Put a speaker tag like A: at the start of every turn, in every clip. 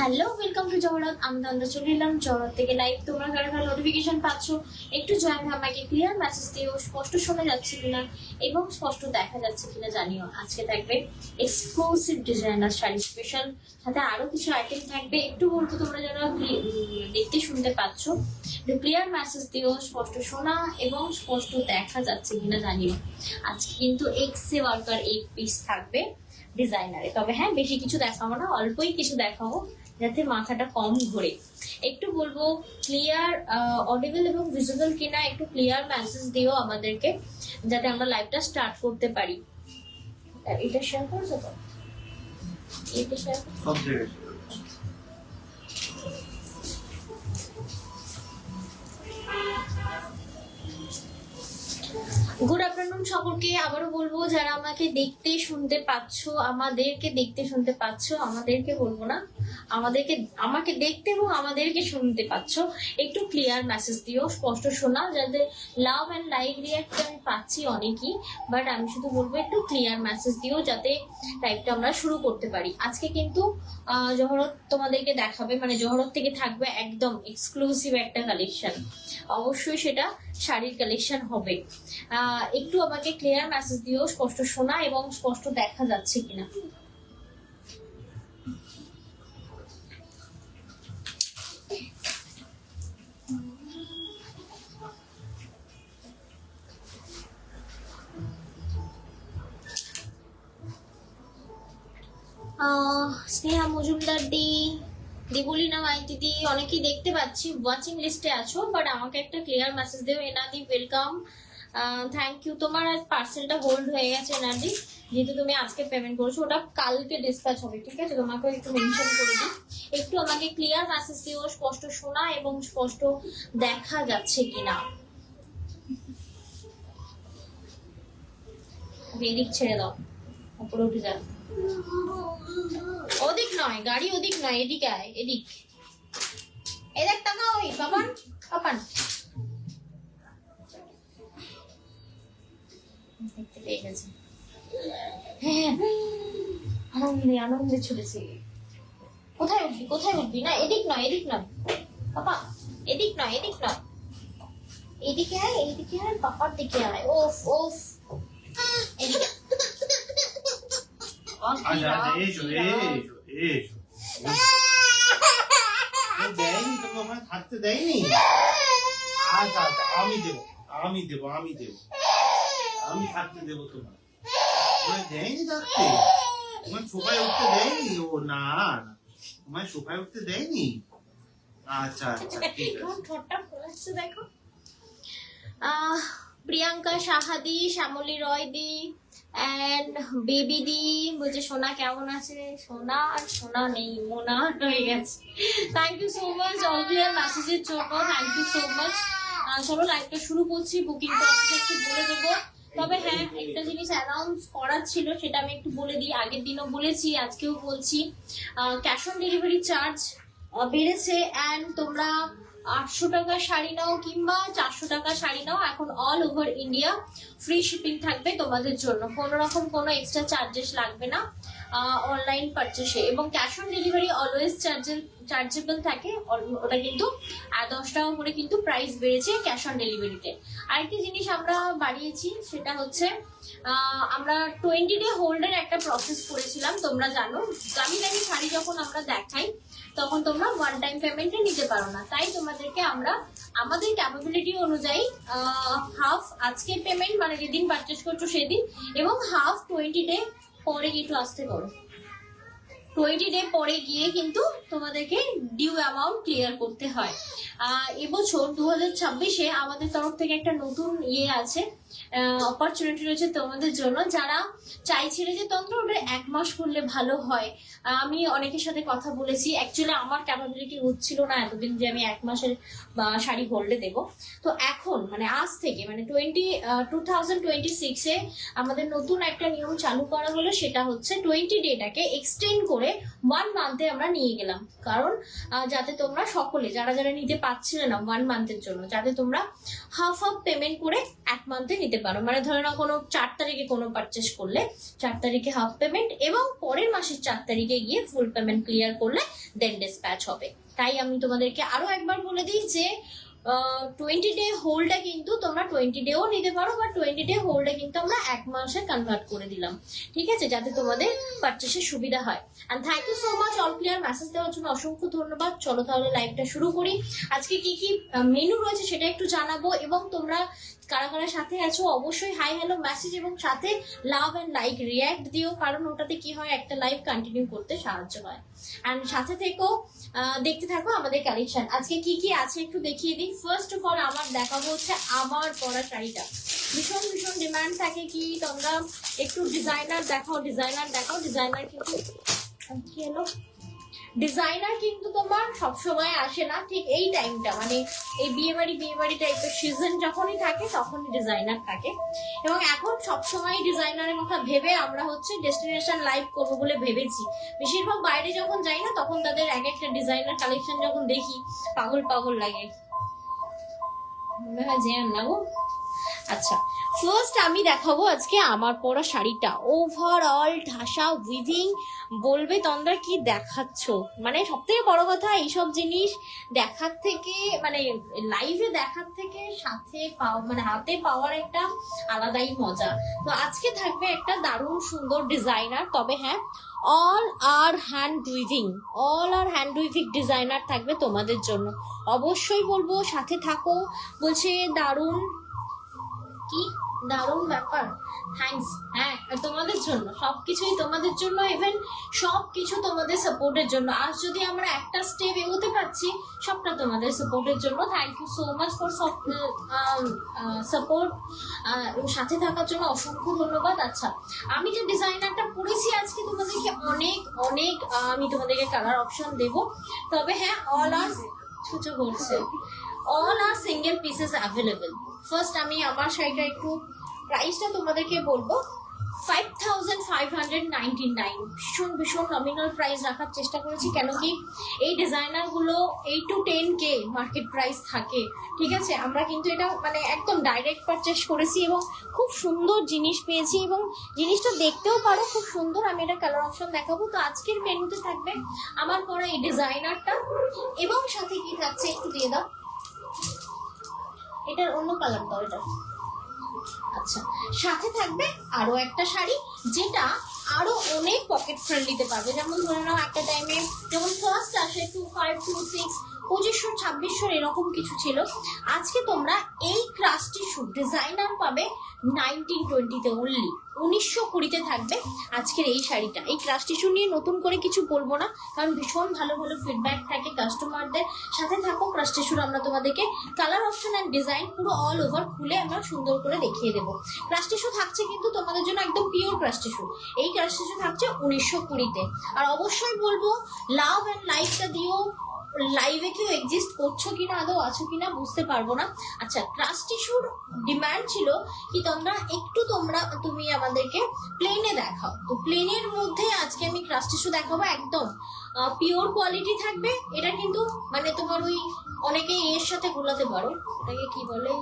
A: Hello, welcome to Jagannath. আমরা চলে এলাম জগন্নাথ থেকে লাইভ। তোমরা কারা কারা নোটিফিকেশন পাচ্ছ একটু জয়েন হয়ে আমাকে ক্লিয়ার মেসেজ দিও। স্পষ্ট শোনা যাচ্ছে কিনা এবং স্পষ্ট দেখা যাচ্ছে কিনা জানিও। আজকে থাকবে এক্সক্লুসিভ ডিজাইনার শাড়ি স্পেশাল, সাথে আরো কিছু আইটেম থাকবে। একটু বলবো তোমরা যারা দেখতে শুনতে পাচ্ছ একটু ক্লিয়ার মেসেজ দিও, স্পষ্ট শোনা এবং স্পষ্ট দেখা যাচ্ছে কিনা জানিও। আজকে কিন্তু এক্সে ওয়ার্কার 8 পিস থাকবে ডিজাইনারে। তবে হ্যাঁ, বেশি কিছু দেখাবো না, অল্পই কিছু দেখাবো যাতে মাথাটা কম ঘোরে। একটু বলবো ক্লিয়ার অডিবল এবং ভিজিবল কিনা একটু ক্লিয়ার মেসেজ দিও আমাদেরকে, যাতে আমরা লাইভটা স্টার্ট করতে পারি। এটা শেয়ার করছো তো? এটা শেয়ার সব জায়গায়। গুড আফটারনুন সকলকে। আবারও বলবো যারা আমাকে দেখতে শুনতে পাচ্ছ, আমাদেরকে দেখতে শুনতে পাচ্ছ, আমাদেরকে বলবো না, আমাকে দেখতে এবং আমাদেরকে শুনতে পাচ্ছ, একটু ক্লিয়ার মেসেজ দিও, স্পষ্ট শোনা। যাদের লাভ অ্যান্ড লাইভ রিয়াক্ট আমি পাচ্ছি অনেকই, বাট আমি শুধু বলবো একটু ক্লিয়ার মেসেজ দিও যাতে লাইভটা আমরা শুরু করতে পারি। আজকে কিন্তু জহরত তোমাদেরকে দেখাবে, মানে জহরত থেকে থাকবে একদম এক্সক্লুসিভ একটা কালেকশন। অবশ্যই সেটা শাড়ির কালেকশন হবে। একটু আমাকে ক্লিয়ার মেসেজ দিও, স্পষ্ট শোনা এবং স্পষ্ট দেখা যাচ্ছে কিনা। স্নেহা মজুমদার দি বলি না ভাই দিদি, অনেকেই দেখতে পাচ্ছি ওয়াচিং লিস্টে আছো, বাট আমাকে একটা ক্লিয়ার মেসেজ দিও। এনাদি ওয়েলকাম, থ্যাংক ইউ। তোমার পার্সেলটা হোল্ড হয়ে গেছে এনাদি, যেহেতু তুমি আজকে পেমেন্ট করেছো, ওটা কালকে ডিসপ্যাচ হবে, ঠিক আছে? তোমাকে একটু মেনশন করে দিই। একটু আমাকে ক্লিয়ার মেসেজ দিও, স্পষ্ট শোনা এবং স্পষ্ট দেখা যাচ্ছে কিনা। এদিক ছেড়ে দাও, উপরে উঠে যাও। ওদিক নয়, গাড়ি ওদিক নয়, এদিকে আয়, এদিক। এদিক তাকাও, ওই পাপান পাপান দেখতে পেয়ে গেছে। হ্যাঁ, আনন্দে আনন্দে ছুটেছে। কোথায় উঠবি, কোথায় উঠবি? না এদিক নয়, এদিক নয় পাপা, এদিক নয়, এদিক নয়, এদিকে আয়, এইদিকে আয়, পাপার দিকে আয়। ওফ ওফ, এদিকে
B: দেয়নি তো, আমার থাকতে দেয়নি। আচ্ছা আচ্ছা, আমি দেবো, আমি দেবো, আমি দেবো, আমি থাকতে দেবো। তোমার দেয়নি থাকতে, তোমার সোফায় উঠতে দেয়নি। ও না না, তোমার সোফায় উঠতে দেয়নি। আচ্ছা আচ্ছা, ঠিক আছে।
A: ঠোঁটটা ফোলাচ্ছে দেখো। প্রিয়াঙ্কা সাহাদি, শ্যামলী রয় দি এন্ড বেবি দি বলছে সোনা কেমন আছে? সোনা আর সোনা নেই, মোনা হয়ে গেছে। Thank you so much all clear মেসেজের জন্য, থ্যাংক ইউ সো মাচ। চলো লাইভটা শুরু করছি। বুকিং প্রসেস একটু বলে দেবো। তবে হ্যাঁ, একটা জিনিস অ্যানাউন্স করার ছিল, সেটা আমি একটু বলে দিই। আগের দিনও বলেছি, আজকেও বলছি, ক্যাশ অন ডেলিভারি চার্জ বেড়েছে। অ্যান্ড তোমরা 800 টাকা শাড়ি নাও কিংবা 400 টাকা শাড়ি নাও, এখন all over India free shipping থাকবে তোমাদের জন্য। কোনো রকম কোনো এক্সট্রা চার্জেস লাগবে না অনলাইন পারচেসে। এবং cash on delivery always chargeable থাকে, ওটা কিন্তু 10 টাকা করে কিন্তু প্রাইস বেড়েছে ক্যাশ অন ডেলিভারিতে। আরেকটি জিনিস আমরা বাড়িয়েছি, সেটা হচ্ছে আমরা 20 ডে হোল্ডের একটা প্রসেস করেছিলাম। তোমরা জানো, দামি দামি শাড়ি যখন আমরা দেখাই তখন তোমরা ওয়ান টাইম পেমেন্টে নিতে পারো না, তাই তোমাদেরকে আমরা আমাদের ক্যাপাবিলিটি অনুযায়ী হাফ আজকে পেমেন্ট, মানে যেদিন পারচেস করছো সেদিন, এবং হাফ 20 ডে পরে একটু আসতে করো। 20 ডে পরে গিয়ে কিন্তু তোমাদেরকে ডিউ অ্যামাউন্ট ক্লিয়ার করতে হয়। এবছর 2026-এ আমাদের তরফ থেকে একটা নতুন আছে, অপরচুনিটি রয়েছে তোমাদের জন্য, যারা চাইছিলে যে তন্ত্র ওটা 1 মাস করলে ভালো হয়। আমি অনেকের সাথে কথা বলেছি, অ্যাকচুয়ালি আমার ক্যাপাবিলিটি হচ্ছিল না এতদিন যে আমি 1 মাসের শাড়ি হোল্ডে দেব। তো এখন মানে আজ থেকে, মানে 2026-এ আমাদের নতুন একটা নিয়ম চালু করা হলো, সেটা হচ্ছে 20 ডেটাকে এক্সটেন্ড করে 1 মান্থে আমরা নিয়ে গেলাম। কারণ যাতে তোমরা সকলে যারা যারা নিতে পারছিলে না 1 মান্থের জন্য, যাতে তোমরা হাফ পেমেন্ট করে 1 মান্থে নিতে পারো, মানে ধরে নাও কোনো 4 তারিখে কোনো পারচেস করলে 4 তারিখে হাফ পেমেন্ট এবং পরের মাসের 4 তারিখে গিয়ে ফুল পেমেন্ট ক্লিয়ার করলে দেন ডিসপ্যাচ হবে। তাই আমি তোমাদেরকে আরো একবার বলে দিই যে 20 ডে হোল্ডে কিন্তু তোমরা 20 ডেও নিতে পারো, বা 20 ডে হোল্ডে কিন্তু আমরা 1 মাসে কনভার্ট করে দিলাম, ঠিক আছে, যাতে তোমাদের পারচেসের সুবিধা হয়। And thank you so much all clear message দেওয়ার জন্য অসংখ্য ধন্যবাদ। চলো তাহলে লাইভটা শুরু করি। আজকে কি কি মেনু রয়েছে সেটা একটু জানাবো, এবং তোমরা কারা কারা সাথে আছো অবশ্যই হাই হ্যালো মেসেজ এবং সাথে লাভ এন্ড লাইক রিয়াক্ট দিও, কারণ ওটাতে কি হয় একটা লাইভ কন্টিনিউ করতে সাহায্য হয়। এন্ড সাথে থেকো, দেখতে থাকো আমাদের কালেকশন। আজকে কি কি আছে একটু দেখিয়ে দিই। ফার্স্ট অফ অল আমার দেখাবো হচ্ছে আমার পরা শাড়িটা। ভীষণ ভীষণ ডিমান্ড থাকে কি তোমরা একটু ডিজাইনার দেখাও, ডিজাইনার দেখাও। ডিজাইনার কিন্তু কি হলো, ডিজাইনার কিন্তু তোমার সবসময় আসে না, ঠিক এই টাইমটা মানে এই বিয়ে বাড়ি টাইপের সিজন যখনই থাকে তখনই ডিজাইনার থাকে। এবং এখন সবসময় ডিজাইনারের কথা ভেবে আমরা হচ্ছে ডেস্টিনেশন লাইভ করবো বলে ভেবেছি। বেশিরভাগ বাইরে যখন যাই না তখন তাদের এক একটা ডিজাইনার কালেকশন যখন দেখি পাগল পাগল লাগে, মনে হয় যে না গো। আচ্ছা, ফার্স্ট আমি দেখাবো আজকে আমার পরা শাড়িটা। ওভারঅল ঢাসা উইভিং, বলবে তোমরা কি দেখাচ্ছ, মানে সব থেকে বড় কথা এইসব জিনিস দেখার থেকে মানে লাইভে দেখার থেকে সাথে মানে হাতে পাওয়ার একটা আলাদাই মজা। তো আজকে থাকবে একটা দারুণ সুন্দর ডিজাইনার, তবে হ্যাঁ অল আর হ্যান্ড উইভিং ডিজাইনার থাকবে তোমাদের জন্য। অবশ্যই বলবো সাথে থাকো। বলছে দারুণ, কি দারুণ ব্যাপার, থ্যাঙ্কস। হ্যাঁ তোমাদের জন্য সবকিছুই তোমাদের জন্য, ইভেন সবকিছু তোমাদের সাপোর্টের জন্য। আজ যদি আমরা একটা স্টেপ এগোতে পারছি সবটা তোমাদের সাপোর্টের জন্য। Thank you so much for support, সাথে থাকার জন্য অসংখ্য ধন্যবাদ। আচ্ছা, আমি যে ডিজাইনারটা পরেছি আজকে তোমাদেরকে অনেক অনেক আমি তোমাদেরকে কালার অপশন দেব, তবে হ্যাঁ অল আর সিঙ্গেল পিসেস অ্যাভেলেবেল। ফার্স্ট আমি আমার শাড়িটা একটু প্রাইসটা তোমাদেরকে বলবো 5599। ভীষণ ভীষণ নমিনাল প্রাইস রাখার চেষ্টা করেছি, কেন কি এই ডিজাইনারগুলো 8 to 10K মার্কেট প্রাইস থাকে, ঠিক আছে। আমরা কিন্তু এটা মানে একদম ডাইরেক্ট পারচেস করেছি এবং খুব সুন্দর জিনিস পেয়েছি, এবং জিনিসটা দেখতেও পারো খুব সুন্দর। আমি এটা কালার অপশন দেখাবো। তো আজকের মেনুতে থাকবে আমার পরা এই ডিজাইনারটা, এবং সাথে কি থাকছে একটু দিয়ে দাও, এটার অন্য কালার দাও এটা। আচ্ছা, সাথে থাকবে আরো একটা শাড়ি যেটা আরো অনেক পকেট ফ্রেন্ডলিতে পাবে। যেমন ধরে নাও একটা টাইমে যেমন ফার্স্ট আসে 2526 2500 এরকম কিছু ছিল। আজকে তোমরা এই ক্রাস্টি শ্যুট ডিজাইনার পাবে 1920-তে অনলি, 1920-তে থাকবে আজকের এই শাড়িটা। এই ক্রাস্টি শ্যুট নিয়ে নতুন করে কিছু বলবো না, কারণ ভীষণ ভালো ভালো ফিডব্যাক থাকে কাস্টমারদের। সাথে থাকো, ক্রাস্টি শ্যুট আমরা তোমাদেরকে কালার অপশন অ্যান্ড ডিজাইন পুরো অল ওভার খুলে আমরা সুন্দর করে দেখিয়ে দেবো। ক্রাস্টি শ্যুট থাকছে কিন্তু তোমাদের জন্য একদম পিওর ক্রাস্টি শ্যুট। এই ক্রাস্টি শ্যুট থাকছে 1920-তে। আর অবশ্যই বলবো লাভ অ্যান্ড লাইকটা দিও। লাইভে কেউ এক্সিস্ট করছো কিনা, আদৌ আছো কিনা বুঝতে পারবো না। আচ্ছা, ক্রাস্টি শ্যুট ডিমান্ড ছিল কি তুমি আমাদেরকে প্লেনে দেখাও, তো প্লেনের মধ্যে আজকে আমি ক্রাস্টি শ্যুট দেখাবো। একদম পিওর কোয়ালিটি থাকবে এটা, কিন্তু মানে তোমার ওই অনেকে এর সাথে গুলাতে পারো, এটাকে কি বলে,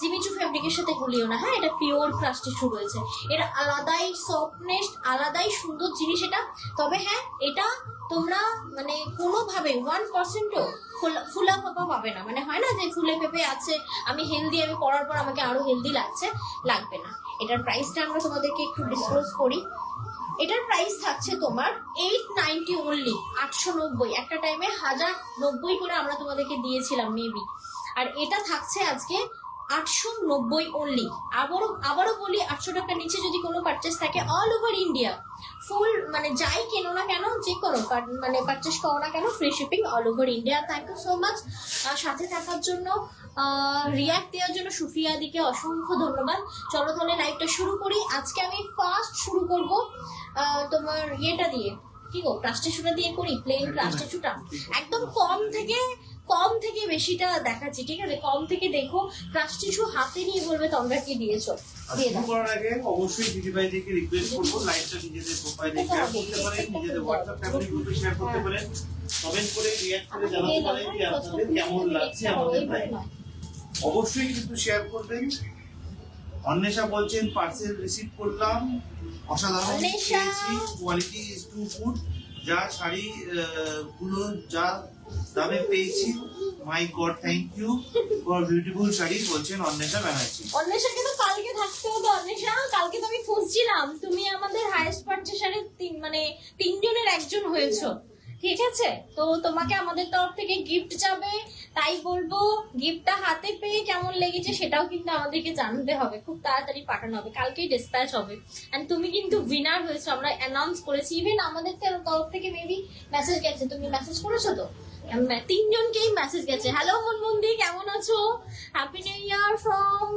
A: জিমিচু ফেব্রিকের সাথে গুলিও না। হ্যাঁ, এটা পিওর ক্রাস্টি শ্যুট রয়েছে, এর আলাদাই সফটনেস, আলাদাই সুন্দর জিনিস এটা। তবে হ্যাঁ, এটা তোমরা মানে কোনোভাবে 1%ও ফুলা ফাঁপা পাবে না, মানে হয় না যে ফুলে ফেপে আছে, আমি হেলদি, আমি পরার পর আমাকে আরো হেলদি লাগবে না। এটার প্রাইসটা আমরা তোমাদেরকে একটু ডিসক্লোজ করি। এটার প্রাইস থাকছে তোমার 890 অনলি, 890। একটা টাইমে 1090 করে আমরা তোমাদেরকে দিয়েছিলাম মেবি, আর এটা থাকছে আজকে 890 অনলি। আবারও বলি, 800 টাকার নিচে যদি কোনো পারচেস থাকে অল ওভার ইন্ডিয়া ফুল, মানে যাই কেনো না কেন, যে কোনো মানে পারচেস করো না কেন, free shipping all over India. Thank you so much সাথে থাকার জন্য, রিয়াক্ট দেওয়ার জন্য সুফিয়া দিকে অসংখ্য ধন্যবাদ। চলো তাহলে লাইভটা শুরু করি। আজকে আমি ফার্স্ট শুরু করব তোমার ইয়েটা দিয়ে, কি গো, ক্রাস্টি শ্যুটটা দিয়ে করি, প্লেন ক্রাস্টি শ্যুটটা একদম কম থেকে বেশিটা দেখাচ্ছি, ঠিক আছে। কম থেকে দেখো, ক্রাস্টি শ্যুট হাতে নিয়ে বলবে তোমরা কি দিয়েছো।
B: শুরু করার আগে অবশ্যই দিদি ভাইদেরকে রিকোয়েস্ট করবো লাইভটা নিজেদের প্রোফাইলে শেয়ার করতে পারেন, নিজেদের হোয়াটসঅ্যাপ ফ্যামিলি গ্রুপে শেয়ার করতে পারেন, কমেন্ট করে রিঅ্যাক্ট করে জানাতে পারেন যে আপনাদের কেমন লাগছে আমাদের লাইভ। অবশ্যই কিন্তু শেয়ার করবেন। অন্বেষা বলছেন পার্সেল রিসিভ করলাম, অসাধারণ
A: অন্বেষা।
B: পেয়েছি, কোয়ালিটি ইজ টু গুড, যা শাড়ি গুলো যা দামে পেয়েছি, my god thank you for beautiful sari, বলছেন অন্বেষা ব্যানার্জি।
A: অন্বেষা কিন্তু কালকে থাকতে হতো। অন্বেষা, কালকে তো আমি খুঁজছিলাম, তুমি আমাদের হাইয়েস্ট পারচেসারের তিনজনের একজন হয়েছো, ঠিক আছে? তো তোমাকে আমাদের তরফ থেকে গিফট যাবে, তাই বলবো গিফটটা হাতে পেয়ে কেমন লেগেছে সেটাও কিন্তু আমাদেরকে জানতে হবে, খুব তাড়াতাড়ি পাঠানো হবে, কালকেই ডিসপ্যাচ হবে। এন্ড তুমি কিন্তু উইনার হয়েছো, আমরা অ্যানাউন্স করেছি, ইভেন আমাদের তরফ থেকে মেবি মেসেজ গেছে, তুমি মেসেজ করেছো তো? তিনজনকেই মেসেজ গেছে। হ্যালো মনমন্দি, কেমন আছো? Happy new year from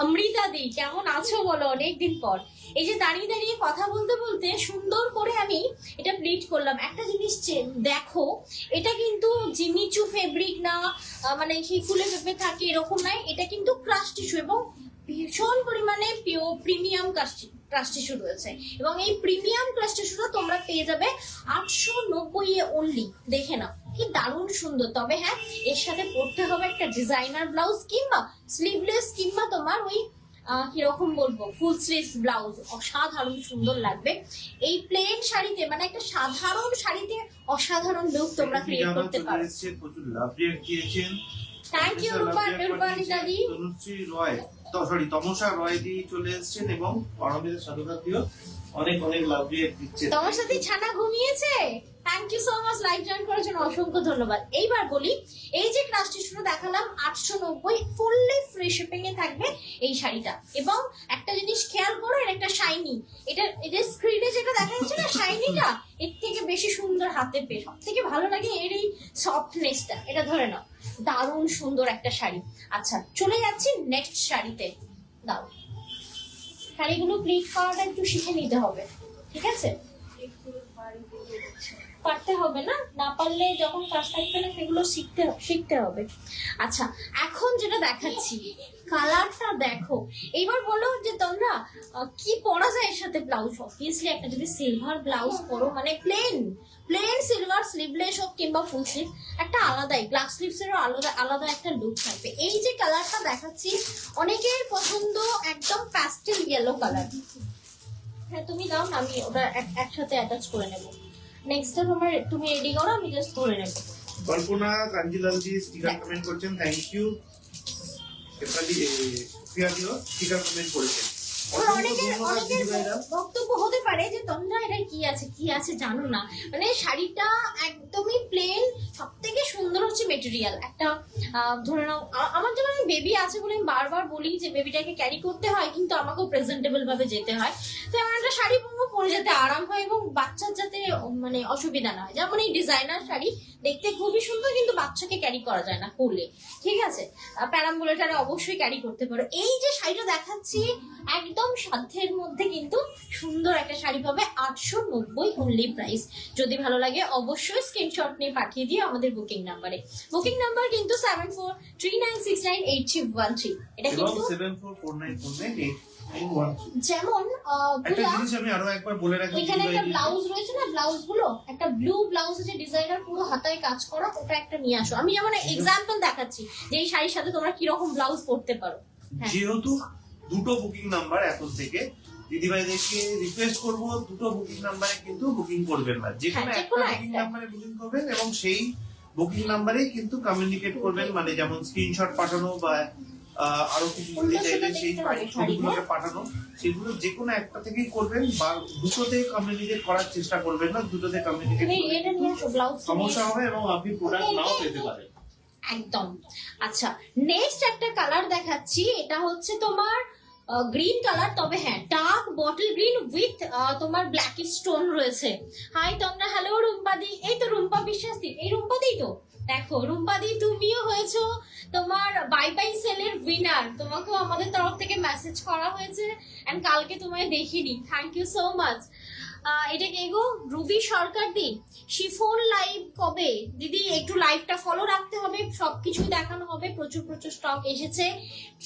A: Amrita di, কেমন আছো বলো অনেকদিন পর। এই যে দাঁড়িয়ে দাঁড়িয়ে কথা বলতে বলতে সুন্দর করে আমি এটা প্লিট করলাম। একটা জিনিস দেখো, এটা কিন্তু জিমিচু ফেব্রিক না, মানে সেই ফুলে পেঁপে থাকে এরকম নাই, এটা কিন্তু ক্রাশ টিস্যু এবং ভীষণ পরিমাণে প্রিমিয়াম ক্রাশ টিস্যু রয়েছে। এবং এই প্রিমিয়াম ক্রাশ টিস্যুটা তোমরা পেয়ে যাবে 890 এ অনলি। দেখে নাও কি দারুণ সুন্দর। তবে হ্যাঁ, এর সাথে পড়তে হবে একটা ডিজাইনার ব্লাউজ কিংবা স্লিভলেস কিংবা তোমার ওই কিরকম বলবো ফুল স্লিভ ব্লাউজ, অসাধারণ সুন্দর লাগবে। এই প্লেন শাড়িতে, মানে একটা সাধারণ শাড়িতে অসাধারণ লুক তোমরা ক্রিয়েট করতে পারো।
B: প্রচুর লাভ রিয়েক্ট দিয়েছেন,
A: থ্যাংক ইউ রূপানি দাদি।
B: তনুশ্রী রয়, তমসা রয় দি চলে এসেছেন এবং পারমিতা সাধুকাতিও অনেক অনেক লাভ রিয়েক্ট দিচ্ছে।
A: তোমার সাথে ছানা ঘুমিয়েছে, thank you so much live join করার জন্য, অসংখ্য ধন্যবাদ। এইবার বলি, এই যে ক্রাশ টিস্যুটা দেখালাম 890, ফুললি ফ্রি শিপিং এ থাকবে এই শাড়িটা। এবং একটা জিনিস খেয়াল করো, এর একটা শাইনি, এটা স্ক্রিনে যেটা দেখা যাচ্ছে না শাইনিটা, এর থেকে বেশি সুন্দর হাতে পেয়ে সব থেকে ভালো লাগে এর এই সফটনেসটা, এটা ধরে নাও দারুণ সুন্দর একটা শাড়ি। আচ্ছা, চলে যাচ্ছি নেক্সট শাড়িতে। দাও, শাড়িগুলো প্লিট করাটা একটু শিখে নিতে হবে, ঠিক আছে? পারতে হবে না, না পারলে যখন কাজ থাকবে না সেগুলো শিখতে হবে। আচ্ছা, এখন যেটা দেখাচ্ছি কালারটা দেখো। এইবার বলো যে তোমরা কি পরা যায় এর সাথে ব্লাউজ। অবভিয়াসলি একটা যদি সিলভার ব্লাউজ পরো, মানে প্লেন সিলভার স্লিভলেস হোক কিংবা ফুল স্লিভ, একটা আলাদাই গ্লাস স্লিভস এরও আলাদা একটা লুক থাকবে। এই যে কালারটা দেখাচ্ছি অনেকের পছন্দ, একদম প্যাস্টেল ইয়েলো কালার। হ্যাঁ তুমি দাও না, আমি ওটা একসাথে অ্যাটাচ করে নেবো। নেক্সট তুমি রেডি করো, আমি জাস্ট করে নেব।
B: কল্পনা কাঞ্জিলাল জি স্টিকার কমেন্ট করছেন, থ্যাংক ইউ। এপালি সুফিয়া দিও স্টিকার কমেন্ট করেছেন।
A: অনেকের বক্তব্য হতে পারে যে তোমরা এটা কি আছে জানো না, মানে শাড়িটা একদমই প্লেন, সব থেকে সুন্দর হচ্ছে মেটেরিয়াল। একটা ধরে নাও আমার যেমন বেবি আছে বলে আমি বারবার বলি যে বেবিটাকে ক্যারি করতে হয়, কিন্তু আমাকেও প্রেজেন্টেবল ভাবে যেতে হয়। তো এমন একটা শাড়ি পরে যেতে আরাম হয় এবং বাচ্চার যাতে মানে অসুবিধা না হয়। যেমন এই ডিজাইনার শাড়ি দেখতে খুবই সুন্দর, কিন্তু বাচ্চাকে ক্যারি করা যায় না করলে, ঠিক আছে? প্যারাম্বুলেটারে অবশ্যই ক্যারি করতে পারো। এই যে শাড়িটা দেখাচ্ছি একদম সাধ্যের মধ্যে কিন্তু সুন্দর একটা শাড়ি পাবে, 890 অনলি প্রাইস। যদি ভালো লাগে অবশ্যই স্ক্রিনশট নিয়ে পাঠিয়ে দিও আমাদের বুকিং নাম্বারে। বুকিং নাম্বার কিন্তু 7439698313। এটা কিন্তু
B: 7449498313।
A: যেমন
B: একটা জিনিস আমি আরো একবার বলে রাখি,
A: এখানে একটা ব্লাউজ রয়েছে না, ব্লাউজ গুলো একটা ব্লু ব্লাউজ আছে ডিজাইনার পুরো হাতায় কাজ করা, ওটা একটা নিয়ে আসো। আমি যেমন এক্সাম্পল দেখাচ্ছি যে এই শাড়ির সাথে তোমরা কি রকম ব্লাউজ পরতে পারো।
B: যেহেতু দুটো বুকিং নাম্বার এখন থেকে দিদিভাইদেরকে রিকোয়েস্ট করব, দুটো বুকিং নাম্বারে কিন্তু বুকিং করবেন না, যে কোনো একটা বুকিং নাম্বারে বুকিং করবেন এবং সেই বুকিং নাম্বারেই কিন্তু কমিউনিকেট করবেন, মানে যেমন স্ক্রিনশট পাঠানো বা আরো কিছু যদি চাইবেন সেই ছবিগুলোকে পাঠানো, সেগুলো যে কোনো একটা থেকেই করবেন, বা দুটোতে কমিউনিকেট করার চেষ্টা করবেন না, দুটোতে কমিউনিকেট সমস্যা হবে এবং আপনি প্রোডাক্ট নাও পেতে পারেন
A: একদম। আচ্ছা, নেক্সট একটা কালার দেখাচ্ছি, এটা হচ্ছে তোমার গ্রিন কালার, তবে হ্যাঁ ডার্ক বটল গ্রিন উইথ তোমার ব্ল্যাক স্টোন রয়েছে। হাই তোমরা, হ্যালো রুম্পাদি, এই তো রুম্পা বিশ্বাস দি, এই রুম্পাদি তো দেখো, রুম্পাদি তুমিও হয়েছো তোমার বাই বাই সেলের উইনার, তোমাকেও আমাদের তরফ থেকে মেসেজ করা হয়েছে এন্ড কালকে তোমায় দেখিনি, থ্যাংক ইউ সো মাচ। এটা কে গো? রুবি সরকার দি, শিফন লাইভ কবে দিদি? একটু লাইভটা ফলো রাখতে হবে, সবকিছু দেখানো হবে, প্রচুর প্রচুর স্টক এসেছে,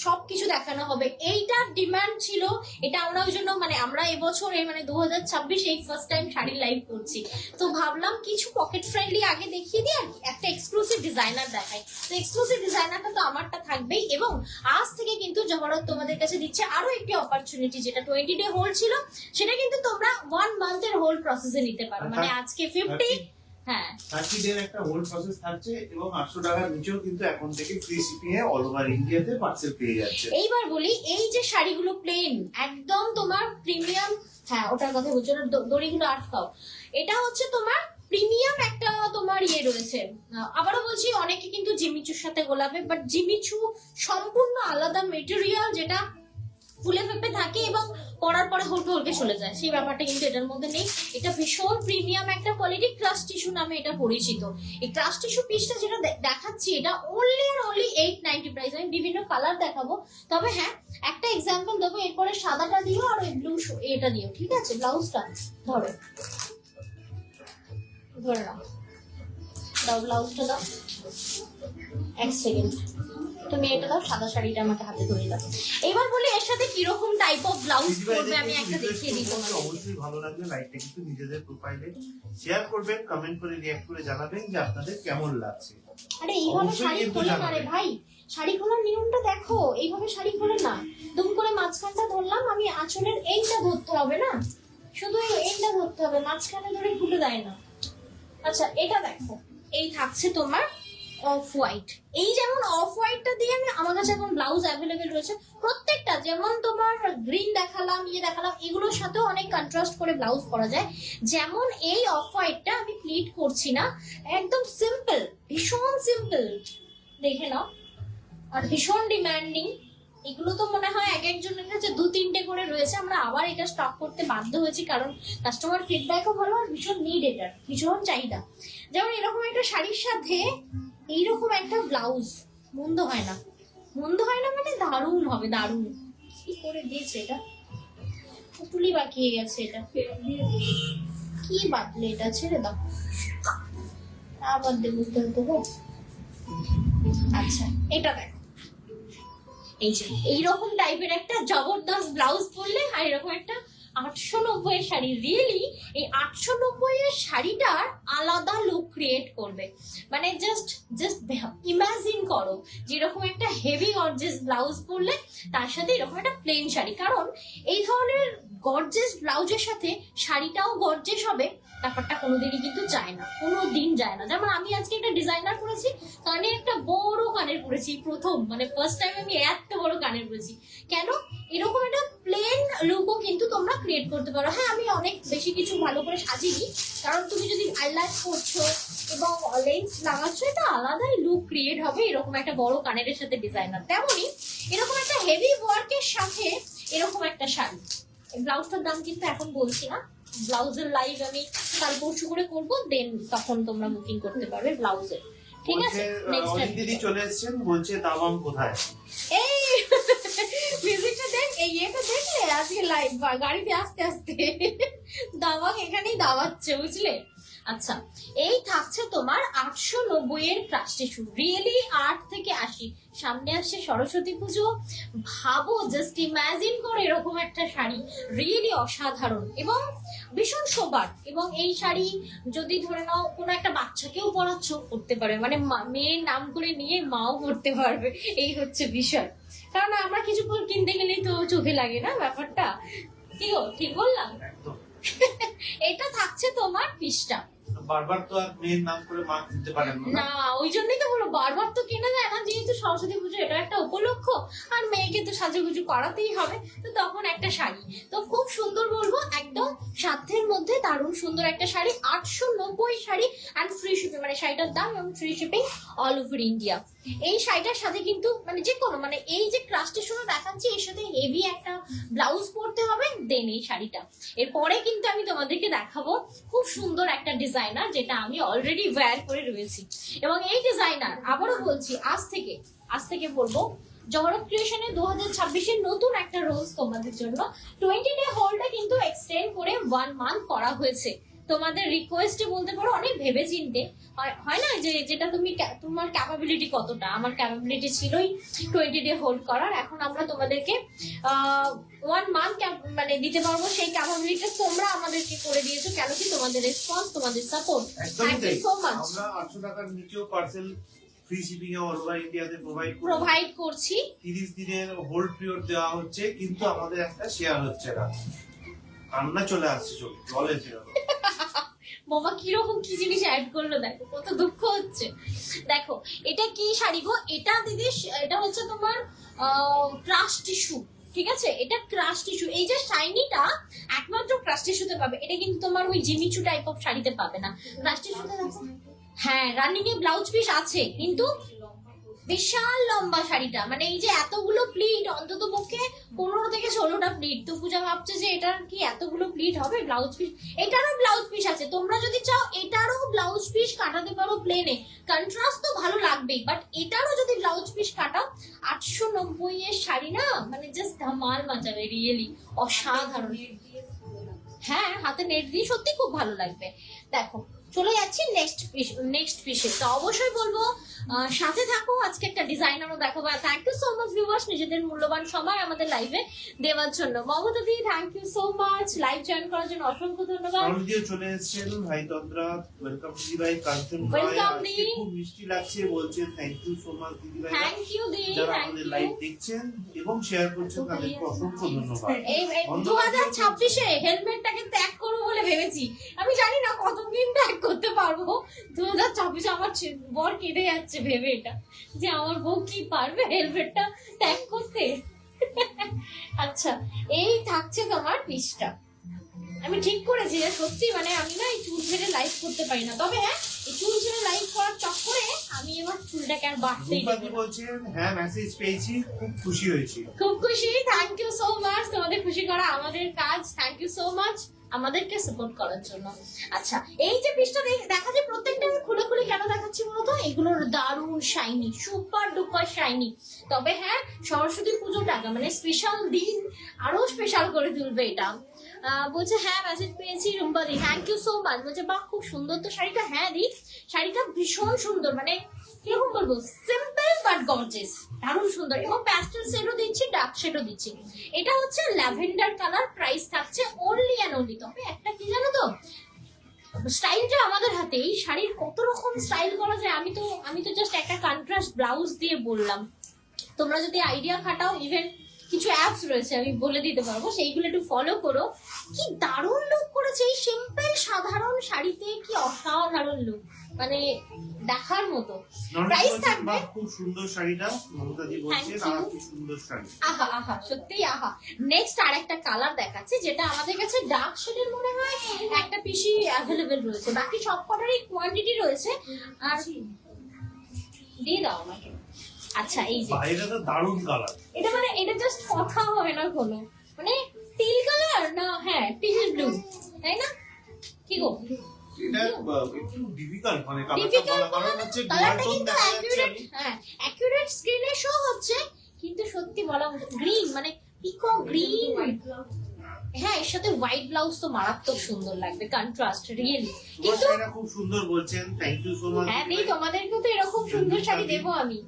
A: সবকিছু দেখানো হবে। এইটার ডিমান্ড ছিল, এটা আমরা ওই জন্য মানে আমরা এবছর মানে 2026 এই ফার্স্ট টাইম শাড়ি লাইভ করছি, তো ভাবলাম কিছু পকেট ফ্রেন্ডলি আগে দেখিয়ে দিই আর একটা এক্সক্লুসিভ ডিজাইনার দেখাই। তো এক্সক্লুসিভ ডিজাইনারটা তো আমারটা থাকবেই, এবং আজ থেকে কিন্তু জহরত তোমাদের কাছে দিচ্ছে আরো একটি অপরচুনিটি, যেটা 20 ডে হোল্ড ছিল সেটা কিন্তু তোমরা 1 মান্থের হোল্ড প্রসেসে নিতে পারো। মানে আজকে 50, হ্যাঁ
B: 30 ডের একটা হোল্ড প্রসেস থাকছে, এবং 800 টাকার নিচেও কিন্তু এখন থেকে ফ্রি শিপিং এ অল ওভার ইন্ডিয়াতে পার্সেল পেয়ে যাচ্ছে।
A: এইবার বলি, এই যে শাড়িগুলো প্লেন একদম তোমার প্রিমিয়াম, হ্যাঁ ওটার কথা বলছো না, দড়িগুলো আটকাও, এটা হচ্ছে তোমার প্রিমিয়াম একটা তোমার ইয়ে রয়েছে। আবারও বলছি, অনেকে কিন্তু জিমিচুর সাথে গোলাপে, বাট জিমিচু সম্পূর্ণ আলাদা মেটেরিয়াল, যেটা ফুলে ফেপে থাকে এবং পরার পরে হলকে হলকে চলে যায়, সেই ব্যাপারটা কিন্তু এটার মধ্যে নেই। এটা ভীষণ প্রিমিয়াম একটা কোয়ালিটি, ক্রাশ টিস্যু নামে এটা পরিচিত। এই ক্রাশ টিস্যু পিসটা যেটা দেখাচ্ছি, এটা অনলি আর অনলি 890 প্রাইস। আমি বিভিন্ন কালার দেখাবো, তবে হ্যাঁ একটা এক্সাম্পল দেবো, এরপরে সাদাটা দিও আর ওই ব্লু এটা দিও, ঠিক আছে? ব্লাউজটা ধরো, ধরে নাও, দাও ব্লাউজটা দাও, এক সেকেন্ড, তুমি এটা দাও, সাদা শাড়িটা আমাকে হাতে ধরে দাও। এবার বলি এর সাথে কিরকম টাইপ অফ ব্লাউজ পরবে, আমি একটা দেখিয়ে দিই তোমাদের।
B: অবশ্যই ভালো লাগলে লাইকটা কিন্তু নিজেদের প্রোফাইলে শেয়ার করবেন, কমেন্ট করে রিঅ্যাক্ট করে জানাবেন যে আপনাদের কেমন লাগছে।
A: আরে এইভাবে শাড়ি খোলে না রে ভাই, শাড়ি খোলার নিয়মটা দেখো, এইভাবে শাড়ি খোলে না। দুম করে মাঝখানটা ধরলাম, আমি আঁচলের এইটা ধরতে হবে না, শুধু এইটা ধরতে হবে, মাঝখানে ধরে খুলে দেয় না। আচ্ছা এটা দেখো, এই থাকছে তোমার অফ হোয়াইট, এই যেমন অফ হোয়াইটটা দিয়ে আমি, আমার কাছে এখন ব্লাউজ অ্যাভেলেবেল রয়েছে প্রত্যেকটা, যেমন তোমার গ্রিন দেখালাম, দেখালাম, এগুলোর সাথেও অনেক কন্ট্রাস্ট করে ব্লাউজ করা যায়। যেমন এই অফ হোয়াইটটা আমি প্লিট করছি না, একদম সিম্পল, ভীষণ সিম্পল, দেখে নাও, আর ভীষণ ডিমান্ডিং। এগুলো তো মনে হয় এক একজনের কাছে 2-3টে করে রয়েছে, আমরা আবার এটা স্টক করতে বাধ্য হয়েছি, কারণ কাস্টমার ফিডব্যাকও ভালো আর ভীষণ নিড, এটার ভীষণ চাহিদা। যেমন এরকম একটা শাড়ির সাথে এইরকম একটা ব্লাউজ মন্দ হয় না, মন্দ হয় না মানে দারুণ হবে, দারুণ। কি করে দিয়েছে এটা, পুটুলি বাকিয়ে গেছে, এটা কি বাদলে, এটা ছেড়ে দাও, আবার দেবো দেবো। আচ্ছা এটা দেখো, এই যে এইরকম টাইপের একটা জবরদস্ত ব্লাউজ পরলে, আর এরকম একটা 890 এর শাড়ি, রিয়েলি এই 890 এর শাড়িটার আলাদা লুক ক্রিয়েট করবে। মানে জাস্ট ইমাজিন করো যেরকম একটা হেভি গর্জিয়াস ব্লাউজ পরলে তার সাথে এরকম একটা প্লেন শাড়ি, কারণ এই ধরনের গর্জিয়াস ব্লাউজের সাথে শাড়িটাও গর্জিয়াস হবে, ব্যাপারটা কোনোদিনই কিন্তু যায় না, কোনোদিন যায় না। যেমন আমি আজকে একটা ডিজাইনার করেছি, কানে একটা বড় কানের পরেছি, প্রথম মানে ফার্স্ট টাইম আমি এত বড় কানের পরেছি। কেন? এরকম একটা প্লেন লুকও কিন্তু তোমরা ক্রিয়েট করতে পারো। হ্যাঁ আমি অনেক বেশি কিছু ভালো করে সাজিনি, কারণ তুমি যদি আইল্যাশ করছো এবং লেন্স লাগাচ্ছ, এটা আলাদাই লুক ক্রিয়েট হবে এরকম একটা বড় কানের সাথে ডিজাইনার। তেমনই এরকম একটা হেভি ওয়ার্কের সাথে এরকম একটা শাড়ি, ব্লাউজটার দাম কিন্তু এখন বলছি না, ব্লাউজের লাইভ আমি কাল পরশু করে করব, দেন তখন তোমরা বুকিং করতে পারবে ব্লাউজের, ঠিক আছে? নেক্সট
B: দিদি চলে এসেছেন, বলছে দাবাং কোথায়?
A: এই মিউজিকটা দেখ, এই এটা দেখলে আজকে লাইভ গাড়িতে আস্তে আস্তে দাবাং এখানেই দাওয়াচ্ছে, বুঝলে? আচ্ছা এই থাকছে তোমার 890 এর ক্রাশ টিস্যু, রিয়েলি 8 থেকে 80। সামনে আসছে সরস্বতী পুজো, ভাবো জাস্ট ইমাজিন করে এরকম একটা শাড়ি, রিয়েলি অসাধারণ এবং ভীষণ সোবার। এবং এই শাড়ি যদি ধরে নাও কোনো একটা বাচ্চাকেও পরাচ্ছ, পরতে পারবে, মানে মেয়ের নাম করে নিয়ে মাও পরতে পারবে, এই হচ্ছে বিষয়। কারণ আমরা কিছু কিনতে গেলেই তো চোখে লাগে না ব্যাপারটা, কি গো ঠিক বললাম? এটা থাকছে তোমার পিসটা,
B: বারবার তো আর মেয়ের নাম করে মা কিনতে পারেন না,
A: না ওই জন্যই তো বলো বারবার তো কেনা যায় না, যেহেতু সরস্বতী পুজো এটা একটা উপলক্ষ আর মেয়েকে তো সাজুগুজু করাতেই হবে, তো তখন একটা শাড়ি তো খুব সুন্দর, বলবো একদম সাধ্যের মধ্যে দারুণ সুন্দর একটা sari, 890 sari and free shipping, মানে শাড়িটার দাম এবং free shipping all over India. এই শাড়িটার সাথে কিন্তু মানে যে কোনো, মানে এই যে ক্রাস্টের সময় দেখাচ্ছি এর সাথে হেভি একটা ব্লাউজ পরতে হবে, দেন এই শাড়িটা। এরপরে কিন্তু আমি তোমাদেরকে দেখাবো খুব সুন্দর একটা ডিজাইনার, যেটা আমি অলরেডি ওয়্যার করে রয়েছি। এবং এই ডিজাইনার আবারও বলছি আজ থেকে বলবো জহরত ক্রিয়েশনের 2026-এর নতুন একটা রোজ তোমাদের জন্য 20-ডে হোল্ডটা কিন্তু এক্সটেন্ড করে 1 মান্থ করা হয়েছে। তোমাদের রিকোয়েস্টে বলতে পারো, অনেক ভেবে চিনতে হয় না যে যেটা তুমি তোমার ক্যাপাবিলিটি কতটা। আমার ক্যাপাবিলিটি ছিলই 20-ডে হোল্ড করার, এখন আমরা তোমাদেরকে 1 মান্থ মানে দিতে পারবো। সেই ক্যাপাবিলিটি তোমরা আমাদেরকে করে দিয়েছো, কেন কি তোমাদের রেসপন্স, তোমাদের support. Thank you so much.
B: আমরা 800 টাকার নিচেও পার্সেল ফ্রি শিপিং এ অল ওভার ইন্ডিয়াতে
A: প্রোভাইড করছি।
B: 30 দিনের হোল্ড পিরিয়ড দেওয়া হচ্ছে, কিন্তু আমাদের একটা শেয়ার হচ্ছে না। কান্না চলে আসছে চোখে, জলে ছিল।
A: বাবা কিরকম কি জিনিস অ্যাড করলো, দেখো কত দুঃখ হচ্ছে। দেখো এটা কি শাড়ি গো, এটা দিদি এটা হচ্ছে তোমার ক্রাশ টিস্যু, ঠিক আছে? এটা ক্রাশ টিস্যু। এই যে শাইনিটা একমাত্র ক্রাশ টিস্যুতে পাবে, এটা কিন্তু তোমার ওই জিমিচু টাইপ অফ শাড়িতে পাবে না। ক্রাশ টিস্যুতে দেখো, হ্যাঁ রানিং এ ব্লাউজ পিস আছে, কিন্তু বিশাল লম্বা শাড়িটা, মানে এই যে এতগুলো প্লিট, অন্তত পক্ষে 15 থেকে 16টা প্লিট। তো পূজা ভাবছে যে এটার কি এতগুলো প্লিট হবে ব্লাউজ পিস? এটারও ব্লাউজ পিস আছে, তোমরা যদি চাও এটারও ব্লাউজ পিস কাটাতে পারো প্লেনে, কন্ট্রাস্ট তো ভালো লাগবেই, বাট এটারও যদি ব্লাউজ পিস কাটাও 890 এর শাড়ি না, মানে জাস্ট ধামাল মাচাবে, রিয়েলি অসাধারণ। হ্যাঁ হাতে নেট দিয়ে সত্যি খুব ভালো লাগবে। দেখো চলে যাচ্ছি নেক্সট পিসে। তো অবশ্যই বলবো সাথে থাকো, আজকে একটা ডিজাইনারও দেখাবো। Thank you so much viewers, নিজেদের মূল্যবান সময় আমাদের লাইভে দেওয়ার জন্য। Mamata di thank you so much, live join করার জন্য অসংখ্য ধন্যবাদ।
B: দিয়ে চলে এসেছেন ভাই তন্দ্রা, ওয়েলকাম দিদি ভাই। কাঞ্চন ভাই
A: Welcome দি।
B: খুব মিষ্টি লাগছে বলছেন, থ্যাংক ইউ সো মাচ দিদি ভাই।
A: থ্যাংক ইউ দি,
B: যারা
A: থ্যাংক
B: আমাদের
A: ইউ।
B: লাইভ দেখছেন এবং শেয়ার করছেন তাদেরকে অসংখ্য ধন্যবাদ।
A: এই 2026-এ হেলমেটটাকে ত্যাগ করবো বলে ভেবেছি, আমি জানি না কতদিন ত্যাগ করতে পারবো। 2026-এ আমার বর কেঁদে যাচ্ছে ভেবে এটা, যে আমার বউ কি পারবে হেলমেটটা ত্যাগ করতে। আচ্ছা এই থাকছে তোমার পিসটা। আমি ঠিক করেছি যে সত্যি মানে আমি না এই চুল ছেড়ে লাইভ করতে পারি না, তবে হ্যাঁ এই চুল ছেড়ে লাইভ করার চক্করে আমি এবার চুলটাকে আর বাড়তেই দেবো না।
B: বলছেন হ্যাঁ মেসেজ পেয়েছি, খুব খুশি হয়েছি।
A: খুব খুশি, থ্যাংক ইউ সো মাচ। তোমাদের খুশি করা আমাদের কাজ, থ্যাংক ইউ সো মাচ আমাদেরকে সাপোর্ট করার জন্য। আচ্ছা এই যে পিসটা দেখা যায়, প্রত্যেকটা আমি খুলে খুলে কেন দেখাচ্ছি বলতো, এগুলোর দারুণ শাইনি, সুপার ডুপার শাইনি। তবে হ্যাঁ সরস্বতী পুজোটাকে মানে স্পেশাল দিন আরো স্পেশাল করে তুলবে এটা। বলছে হ্যাঁ মেসেজ পেয়েছি রুম্বা দি, থ্যাংক ইউ সো মাচ। বলছে বাহ খুব সুন্দর তো শাড়িটা। হ্যাঁ দি শাড়িটা ভীষণ সুন্দর, মানে কিরকম বলবো, সিম্পল বাট গর্জিয়াস, দারুণ সুন্দর। এবং প্যাস্টেল শেডও দিচ্ছি, ডার্ক শেডও দিচ্ছি। এটা হচ্ছে ল্যাভেন্ডার কালার, প্রাইস থাকছে অনলি অ্যান্ড অনলি। তবে একটা কি জানো তো, স্টাইলটা আমাদের হাতে, এই শাড়ির কত রকম স্টাইল করা যায়। আমি তো জাস্ট একটা কন্ট্রাস্ট ব্লাউজ দিয়ে বললাম, তোমরা যদি আইডিয়া খাটাও, ইভেন কিছু অ্যাপস রয়েছে আমি বলে দিতে পারবো, সেইগুলো একটু ফলো করো। কি দারুণ লুক করেছে এই সিম্পল সাধারণ শাড়িতে, কি অসাধারণ লুক, মানে দেখার মতো। প্রাইস থাকবে,
B: খুব সুন্দর শাড়িটা মমতা দি বলছেন, আর কি সুন্দর শাড়ি।
A: আহা আহা সত্যি আহা। নেক্সট আরেকটা কালার দেখাচ্ছি, যেটা আমাদের কাছে ডার্ক শেডের মনে হয় একটা পিসি অ্যাভেলেবেল রয়েছে, বাকি সব কটারই কোয়ান্টিটি রয়েছে। আর দিয়ে দাও আমাকে। আচ্ছা এই যে
B: বাইরে তো দারুণ কালার,
A: এটা মানে এটা জাস্ট কথা হয় না কোনো, মানে টিল কালার না, হ্যাঁ টিল ব্লু, তাই না? কি গো
B: এটা একটু ডিফিকাল্ট, মানে
A: ডিফিকাল্ট
B: কালার হচ্ছে
A: কালারটা
B: টোন
A: কিন্তু
B: দেখা যাচ্ছে।
A: অ্যাকুরেট, হ্যাঁ অ্যাকুরেট স্ক্রিনে শো হচ্ছে, কিন্তু সত্যি বলা গ্রিন, মানে পিকো গ্রিন। হ্যাঁ এর সাথে হোয়াইট ব্লাউজ তো মারাত্মক সুন্দর লাগবে, কন্ট্রাস্ট রিয়েলি। কিন্তু
B: এটা খুব সুন্দর বলছেন, থ্যাংক ইউ সো মাচ।
A: হ্যাঁ দিই, তোমাদেরকেও তো এরকম সুন্দর শাড়ি দেবো আমি।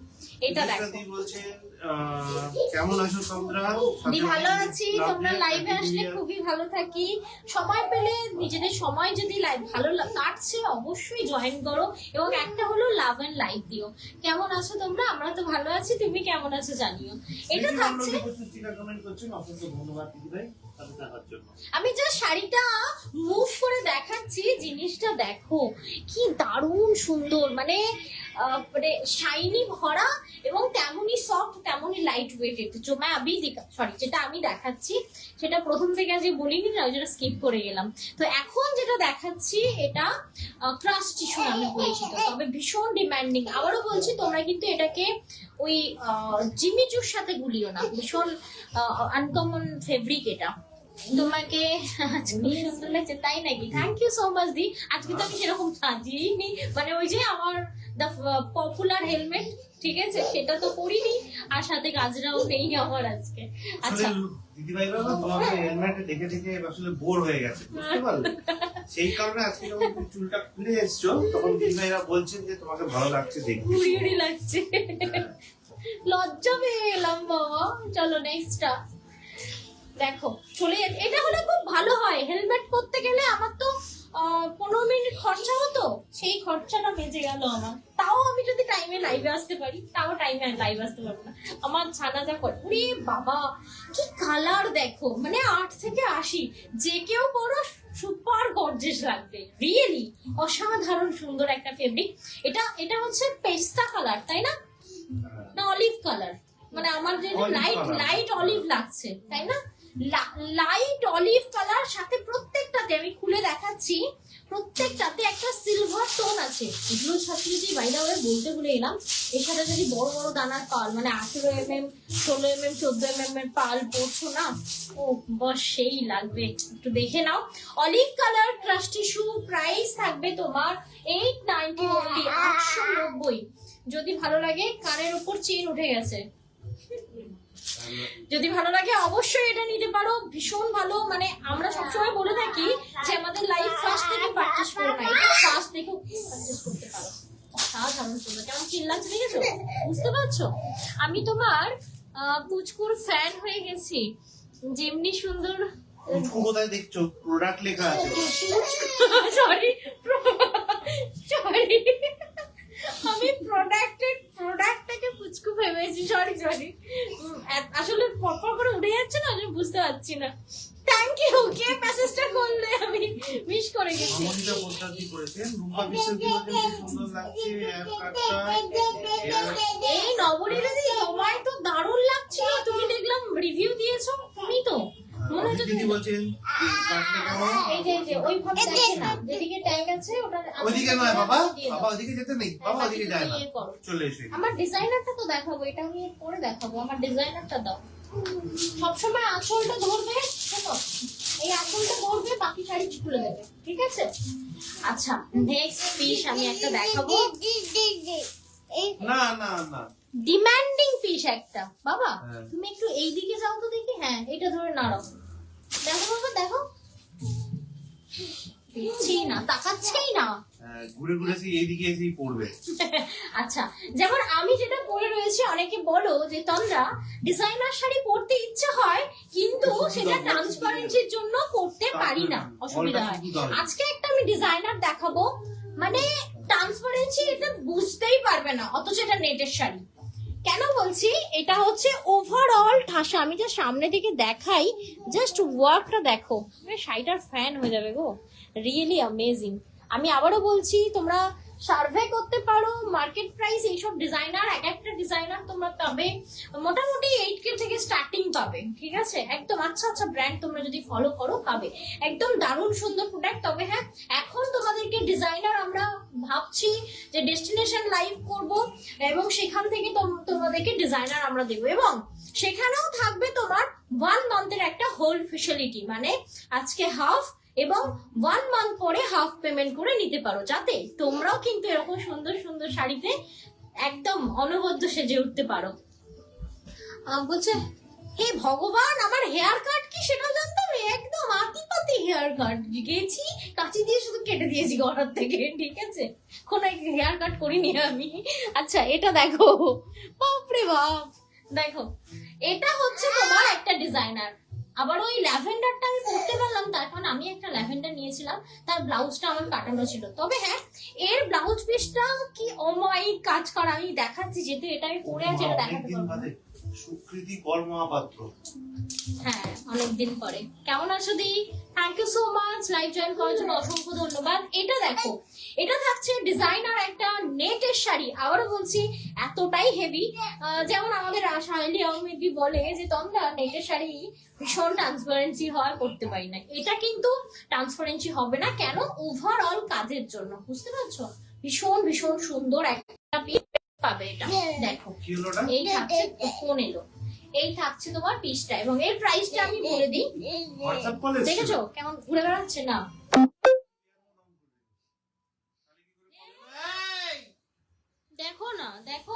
A: এটা দেখো
B: বলছেন কেমন আছো তোমরা?
A: দি ভালো আছি, তোমরা লাইভে আসলে খুবই ভালো থাকি। সময় পেলে নিজেদের সময় যদি লাইভ ভালো কাটছে অবশ্যই জয়েন করো, এবং একটা হলো লাভ এন্ড লাইভ দিও। কেমন আছো তোমরা? আমরা তো ভালো আছি, তুমি কেমন আছো জানিও। এটা থাকছে,
B: কমেন্ট করছেন, অসংখ্য ধন্যবাদ দিদি ভাই সাথে থাকার জন্য।
A: আমি যা শাড়িটা মুভ করে দেখাচ্ছি, জিনিসটা দেখো কি দারুণ সুন্দর, মানে মানে শাইনি ভরা এবং তেমনই সফট তেমনই লাইট ওয়েটেড। जो मैं अभी সরি যেটা আমি দেখাচ্ছি সেটা প্রথম থেকে আজ বলিনি না, যেটা স্কিপ করে গেলাম। তো এখন যেটা দেখাচ্ছি এটা ক্রাশ টিস্যু নামে পরিচিত, তবে ভীষণ ডিমান্ডিং। আবারও বলছি তোমরা কিন্তু এটাকে ওই জিমিচুর সাথে গুলিও না, ভীষণ আনকমন ফেব্রিক এটা। তোমাকে আজকে খুব সুন্দর লাগছে, তাই নাকি? থ্যাংক ইউ সো মাচ দি। আজকে তো আমি সেরকম সাজিনি, মানে ওই যে আমার দ্য পপুলার হেলমেট, ঠিক আছে, সেটা তো পরিনি, আর সাথে গাজরাও নেই আমার আজকে। আচ্ছা
B: দিদি ভাইরা না তোমাকে হেলমেটে দেখে দেখে আসলে বোর হয়ে গেছে, বুঝতে পারলে? সেই কারণে আজকে যখন তুমি চুলটা খুলে এসছো তখন দিদি ভাইরা বলছেন যে তোমাকে ভালো লাগছে দেখতে।
A: উড়ি উড়ি লাগছে, লজ্জা পেয়ে গেলাম বাবা। চলো নেক্সটটা দেখো, চলে এটা হলে খুব ভালো হয়। হেলমেট করতে গেলে আমার তো 15 মিনিট খরচা হতো, সেই খরচাটা বেঁচে গেল আমার। তাও আমি যদি টাইমে লাইভে আসতে পারি, তাও টাইমে লাইভ আসতে পারবো না। আমার ছানা যা করে, উরে বাবা কি কালার দেখো, মানে 8 থেকে 80 যে কেউ পরো সুপার গর্জিয়াস লাগবে, রিয়েলি অসাধারণ সুন্দর একটা ফেব্রিক। এটা হচ্ছে পেস্তা কালার, তাই না? না অলিভ কালার, মানে আমার যে লাইট অলিভ লাগছে, তাই না? লাইট অলিভ কালার, সাথে প্রত্যেকটাতে আমি খুলে দেখাচ্ছি, প্রত্যেকটাতে একটা সিলভার টোন আছে। এগুলোর সাথে যদি বাইরে বলতে ভুলে এলাম, এর সাথে যদি বড় বড় দানার পাল, মানে 18mm 16mm 14mm এর পাল পড়ছো না, ও বস সেই লাগবে। একটু দেখে নাও। Olive colour crush tissue, price থাকবে তোমার 890 অনলি, 890। যদি ভালো লাগে, কানের উপর চেন উঠে গেছে, যদি ভালো লাগে অবশ্যই এটা নিতে পারো, ভীষণ ভালো। মানে আমরা সবসময় বলে থাকি যে আমাদের লাইফ ফার্স্ট থেকে পারচেজ করো না, এটা ফার্স্ট থেকে পারচেজ করতে পারো। অসাধারণ সুন্দর, কেমন চিল্লাচ্ছে দেখেছো? বুঝতে পারছো আমি তোমার পুচকুর ফ্যান হয়ে গেছি, যেমনি সুন্দর।
B: পুচকু কোথায় দেখছো? প্রোডাক্ট লেখা আছে।
A: সরি সরি, আমি প্রোডাক্টটাকে পুচকু ভেবেছি, সরি। আসলে পরপর করে উঠে যাচ্ছে না, আমি বুঝতে পারছি না। থ্যাংক ইউ, কে মেসেজটা করলে, আমি মিস করে গেছি।
B: আমনিটা পদ্ধতি করেছেন, রূপা বিশ্বাস কি বলেন, কি সুন্দর লাগছে
A: এই নবনীতা দি, তোমায় তো দারুণ লাগছিল, তুমি দেখলাম রিভিউ দিয়েছো, তুমি তো মনে হচ্ছে
B: দিদি বলছেন কাটলে কেমন?
A: এই যে ওই ভাবে দেখে না, যেদিকে ট্যাগ আছে ওটা
B: ওইদিকে নয় বাবা, বাবা ওইদিকে যেতে নেই, বাবা ওইদিকে যায় না, চলে এসো।
A: আমার ডিজাইনারটা তো দেখাবো, এটা আমি পরে দেখাবো, আমার ডিজাইনারটা দাও। সবসময় আঁচলটা ধরবে, শোনো, এই আঁচলটা ধরবে, বাকি শাড়ি খুলে দেবে, ঠিক আছে? আচ্ছা নেক্সট পিস আমি একটা দেখাবো,
B: না না না,
A: ডিমান্ডিং পিস একটা। বাবা
B: হ্যাঁ।
A: তুমি একটু এই দিকে যাও তো দেখি, হ্যাঁ এটা ধরে নাড়াও, দেখো বাবা দেখো, দেখছেই না, তাকাচ্ছেই না।
B: ঘুরে ঘুরে সেই এইদিকে এসেই পড়বে।
A: আচ্ছা যেমন আমি যেটা পরে রয়েছে, অনেকে বলো যে তন্দ্রা ডিজাইনার শাড়ি পরতে ইচ্ছে হয় কিন্তু সেটা ট্রান্সপারেন্সির জন্য পরতে পারি না, অসুবিধা হয়। আজকে একটা আমি ডিজাইনার দেখাবো, মানে ট্রান্সপারেন্সি এটা বুঝতেই পারবে না, অথচ এটা নেটের শাড়ি। কেন বলছি? এটা হচ্ছে ওভারঅল ঠাসা। আমি যা সামনে থেকে দেখাই, জাস্ট ওয়ার্কটা দেখো, মানে শাড়িটার ফ্যান হয়ে যাবে গো, রিয়েলি অ্যামেজিং। আমি আবারও বলছি, তোমরা সার্ভে করতে পারো মার্কেট প্রাইস, এইসব ডিজাইনার, এক একটা ডিজাইনার তোমরা পাবে মোটামুটি 8K থেকে স্টার্টিং পাবে, ঠিক আছে? একদম আচ্ছা ব্র্যান্ড তোমরা যদি ফলো করো পাবে, একদম দারুণ সুন্দর প্রোডাক্ট। তবে হ্যাঁ, এখন তোমাদেরকে ডিজাইনার আমরা ভাবছি যে ডেস্টিনেশন লাইভ করব, এবং সেখান থেকে তোমাদেরকে ডিজাইনার আমরা দেবো, এবং সেখানেও থাকবে তোমার 1 মান্থের একটা হোল্ড ফেসিলিটি, মানে আজকে হাফ এবং 1 মান্থ পরে হাফ পেমেন্ট করে নিতে পারো, যাতে তোমরাও কিন্তু এরকম সুন্দর সুন্দর শাড়িতে একদম অনবদ্য সেজে উঠতে পারো। বলছে হে ভগবান, আমার হেয়ার কাট কি সেটা জানতাম, একদম আতিপাতি হেয়ার কাট, গেছি কাঁচি দিয়ে শুধু কেটে দিয়েছি ঘর থেকে, ঠিক আছে? কোনো হেয়ার কাট করিনি আমি। আচ্ছা এটা দেখো, বাপরে বাপ, দেখো এটা হচ্ছে তোমার একটা ডিজাইনার। আবার ওই ল্যাভেন্ডারটা আমি পরতে পারলাম, তার কারণ আমি একটা ল্যাভেন্ডার নিয়েছিলাম, তার ব্লাউজটা আমার কাটানো ছিল। তবে হ্যাঁ, এর ব্লাউজ পিসটা কি অমায়িক কাজ করা, আমি দেখাচ্ছি, যেহেতু এটা আমি পরে আছি, এটা দেখাতে পারবো না।
B: সুকৃতি কর মহাপাত্র,
A: হ্যাঁ অনেকদিন পরে। কেমন আছো di? Thank you so much, live join করার জন্য অসংখ্য ধন্যবাদ। এটা দেখো, এটা থাকছে ডিজাইনার একটা নেটের শাড়ি। আবারও বলছি, এতটাই হেভি, যেমন আমাদের সাহেলি আহমেদি বলে যে তোমরা নেটের শাড়ি ভীষণ ট্রান্সপারেন্সি হয়, করতে পারি না। এটা কিন্তু ট্রান্সপারেন্সি হবে না, কেন? ওভারঅল কাজের জন্য, বুঝতে পারছো? ভীষণ সুন্দর একটা পিস পাবে। এটা দেখো, এই থাকছে, ফোন এলো, এই থাকছে তোমার পিসটা, এবং এর প্রাইসটা আমি বলে দিই।
B: হোয়াটসঅ্যাপ কলে
A: দেখেছো কেমন ঘুরে বেড়াচ্ছে না? দেখো না, দেখো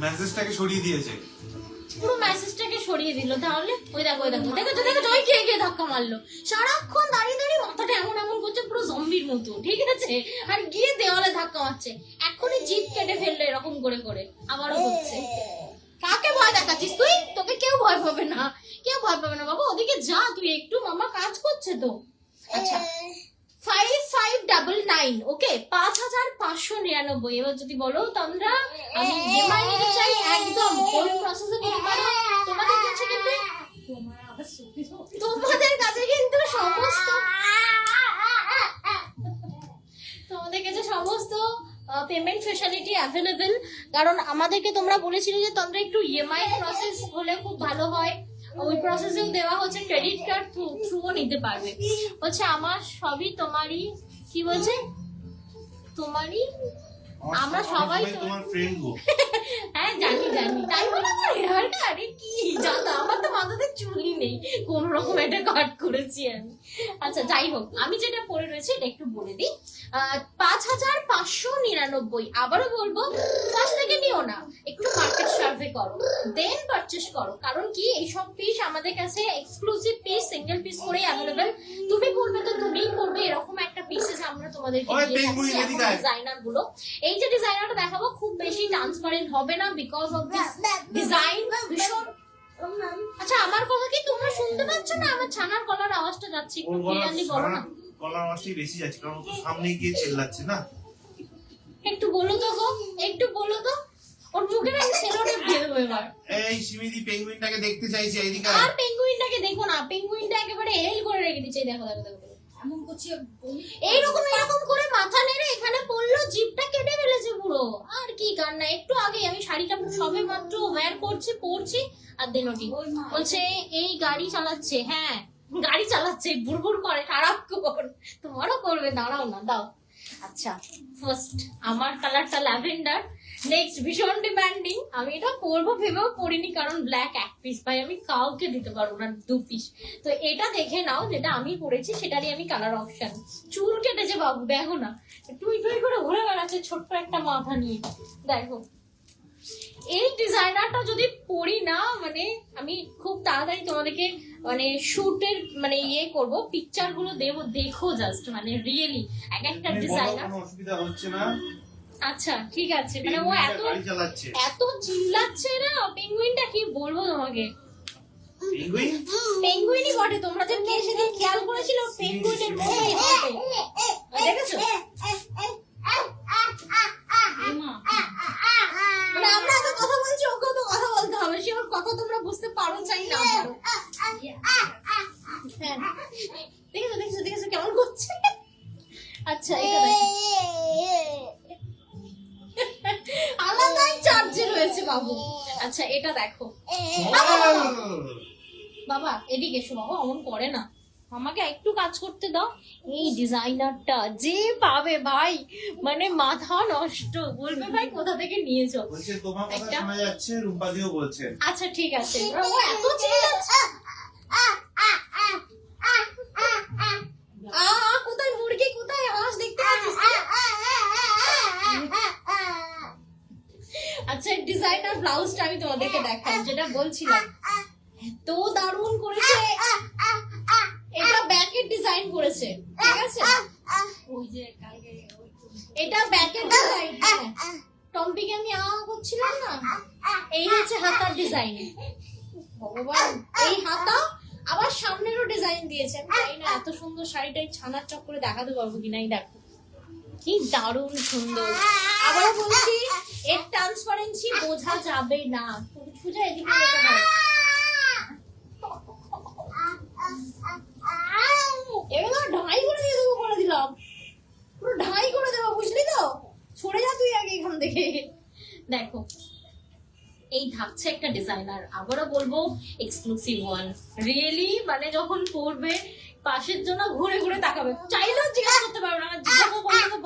B: মেসেজটাকে সরিয়ে দিয়েছে,
A: পুরো মেসেজটাকে সরিয়ে দিল। তাহলে ওই দেখো, ওই দেখো, দেখো দেখো জয় কে ধাক্কা মারলো, সারাক্ষণ দাঁড়িয়ে দাঁড়িয়ে মাথাটা এমন এমন করছে পুরো জম্বির মতো, ঠিক আছে? আর গিয়ে দেওয়ালে ধাক্কা মারছে, এখনই জিভ কেটে ফেললো এরকম করে করে, আবারও হচ্ছে। কাকে ভয় দেখাচ্ছিস তুই? তোকে কেউ ভয় পাবে না, কেউ ভয় পাবে না বাবা, ওদিকে যা তুই একটু, মামা কাজ করছে তো। আচ্ছা 5599, ওকে 5599। এবার যদি বলো তোমরা আমি ইএমআই নিতে চাই, একদম কোন প্রসেসে নিতে পারো, তোমাদের কাছে কিন্তু সমস্ত পেমেন্ট ফ্যাসিলিটি অ্যাভেলেবেল। কারণ আমাদেরকে তোমরা বলেছিলে যে তোমরা একটু ইএমআই প্রসেস হলে খুব ভালো হয়, ওই প্রসেসেও দেওয়া হচ্ছে, ক্রেডিট কার্ড থ্রুও নিতে পারবে। হচ্ছে আমার সবই তোমারই, কি বলছে তোমারই, আমরা সবাই
B: তোমার ফ্রেন্ড গো।
A: হ্যাঁ জানি জানি, তাই বলে আমার হেয়ার কাট কি জানো, আমার তো মাথাতে চুলই নেই, কোন রকম এটা কাট করেছি আমি। আচ্ছা যাই হোক, আমি যেটা পরে রয়েছে এটা একটু বলে দিই। 5599। আবারও বলবো, ফার্স্ট থেকে নিও না, একটু মার্কেট সার্ভে করো, দেন পারচেস করো। কারণ কি এইসব পিস আমাদের কাছে এক্সক্লুসিভ পিস, সিঙ্গেল পিস করেই অ্যাভেলেবেল। তুমি পড়বে তো তুমিই পড়বে, এরকম একটা পিসেস আমরা তোমাদেরকে দিয়ে যাচ্ছি। ডিজাইনার গুলো, এই যে ডিজাইনারটা দেখাবো খুব বেশি ট্রান্সপারেন্ট হবে না, বিকজ অফ দিস ডিজাইন ভীষণ। আচ্ছা আমার কথা কি তোমরা শুনতে পাচ্ছ না? আমার ছানার গলার আওয়াজটা যাচ্ছে, একটু ক্লিয়ারলি বলো না।
B: গলার আওয়াজটাই বেশি যাচ্ছে, কারণ তো সামনে গিয়ে চিল্লাচ্ছে না।
A: একটু বলো তো গো, একটু বলো তো, ওর মুখে না সেলোটেপ দিয়ে দেবো এবার।
B: এই সিমিদি পেঙ্গুইনটাকে দেখতে চাইছে, এদিকে
A: আর পেঙ্গুইনটাকে দেখো না, পেঙ্গুইনটা একেবারে এল করে রেখে দিচ্ছে, দেখো দেখো দেখো এমন করছে, এইরকম এরকম করে মাথা নেড়ে এখানে পড়লো, জিভটা কেটে ফেলেছে পুরো। আর কি কান্না, একটু আগে আমি শাড়িটা সবে মাত্র ওয়্যার করছি, পরছি, আর দেনটি বলছে এই গাড়ি চালাচ্ছে। হ্যাঁ গাড়ি চালাচ্ছে, বুড়বুড় করে, খারাপ কর, তোমারও করবে, দাঁড়াও না, দাও। আচ্ছা ফার্স্ট আমার কালারটা ল্যাভেন্ডার, নেক্সট ভীষণ ডিমান্ডিং, আমি এটা পরবো ভেবেও পরিনি, কারণ ব্ল্যাক এক পিস পাই, আমি কাউকে দিতে পারবো না 2 পিস। তো এটা দেখে নাও, যেটা আমি পরেছি সেটারই আমি কালার অপশন। চুল কেটেছে বাবু, দেখো না, টুই টুই করে ঘুরে বেড়াচ্ছে ছোট্ট একটা মাথা নিয়ে, দেখো। এই ডিজাইনারটা যদি পরি না, মানে আমি খুব তাড়াতাড়ি তোমাদেরকে মানে শুটের মানে ইয়ে করবো, পিকচার গুলো দেবো, দেখো জাস্ট, মানে রিয়েলি এক একটা ডিজাইনার।
B: কোনো অসুবিধা হচ্ছে না?
A: আচ্ছা ঠিক আছে, মানে ও এত
B: গাড়ি চালাচ্ছে,
A: এত চিল্লাচ্ছে না, পেঙ্গুইনটা কি বলবো তোমাকে,
B: পেঙ্গুইন
A: পেঙ্গুইনই বটে। তোমরা যে কে সেদিন খেয়াল করেছিল, পেঙ্গুইনের মতোই হবে, দেখেছো? মানে আমরা এত কথা বলছি, ওকে তো কথা বলতে হবে, সে ওর কথা তোমরা বুঝতে পারো চাই না পারো। হ্যাঁ দেখেছো দেখেছো দেখেছো কেমন করছে। আচ্ছা এটা দেখো, আলাদাই চার্জে রয়েছে বাবু। আচ্ছা এটা দেখো, বাবা এদিকে এসো বাবা, অমন করে না, আমাকে একটু কাজ করতে দাও। এই ডিজাইনারটা যে পাবে ভাই, মানে মাথা নষ্ট, বলবে ভাই কোথা থেকে নিয়েছো।
B: বলছে তোমার কথা শোনা যাচ্ছে, রূপাদিও বলছে।
A: আচ্ছা ঠিক আছে, ও এত চিল্লাচ্ছে, কোথায় মুরগি, কোথায় হাঁস দেখতে পাচ্ছিস? আচ্ছা ডিজাইনার ব্লাউজটা আমি তোমাদেরকে দেখাই, যেটা বলছিলাম, এত দারুণ করেছে। এটা ব্যাকের ডিজাইন করেছে, ঠিক আছে? ওই যে এটা ব্যাকের ডিজাইন, টম্পিকে আমি করছিলাম না, এই হচ্ছে হাতার ডিজাইন। ভগবান, এই হাতা আবার সামনেরও ডিজাইন দিয়েছে। আমি জানি না এত সুন্দর শাড়িটা ছানার চক্করে দেখাতে পারবো কিনা। এই দেখো কি দারুণ সুন্দর। আবার বলছি, এর ট্রান্সপারেন্সি বোঝা যাবে না, সোজা এদিকে যেতে হবে। এবার ঢাই করে দিয়ে দেবো, বলে দিলাম, পুরো ঢাই করে দেবো, বুঝলি তো? সরে যা তুই আগে এখান থেকে। দেখো এই থাকছে একটা ডিজাইনার, আবারও বলবো এক্সক্লুসিভ ওয়ান, রিয়েলি মানে যখন পরবে পাশের জন্য ঘুরে ঘুরে তাকাবে, চাইলেও জিজ্ঞাসা করতে পারবে না, জিজ্ঞাসা করলে তো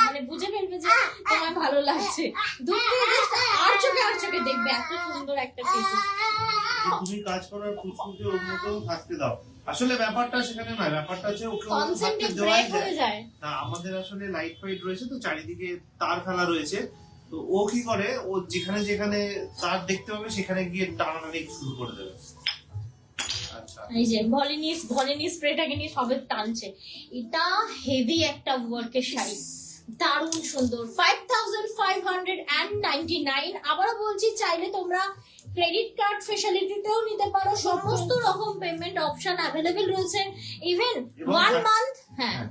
A: মানে বুঝে ফেলবে যে তোমার ভালো লাগছে, দূর থেকে আর চোখে দেখবে, এত এত সুন্দর একটা পিস।
B: তুমি কাজ করার পুচকুকে ওর মতো থাকতে দাও। আসলে ব্যাপারটা সেখানে নয়, ব্যাপারটা হচ্ছে ওকে
A: কনসেন্ট্রেট
B: থাকতে দেওয়াই
A: ব্রেক হয়ে যায়।
B: না, আমাদের আসলে লাইট ফাইট রয়েছে তো, চারিদিকে তার ফেলা রয়েছে, তো ও কি করে, ও যেখানে যেখানে তার দেখতে পাবে সেখানে গিয়ে টানাটানি শুরু করে দেবে। আচ্ছা,
A: এই যে ভলিনি স্প্রেটাকে নিয়ে সবে টানছে। এটা হেভি একটা ওয়ার্কের শাড়ি, দারুণ সুন্দর। 5599। আবারও বলছি, চাইলে তোমরা ক্রেডিট কার্ড ফেসিলিটিতেও নিতে পারো, সমস্ত রকম পেমেন্ট অপশন অ্যাভেলেবেল রয়েছে। ইভেন 1 মান্থ, হ্যাঁ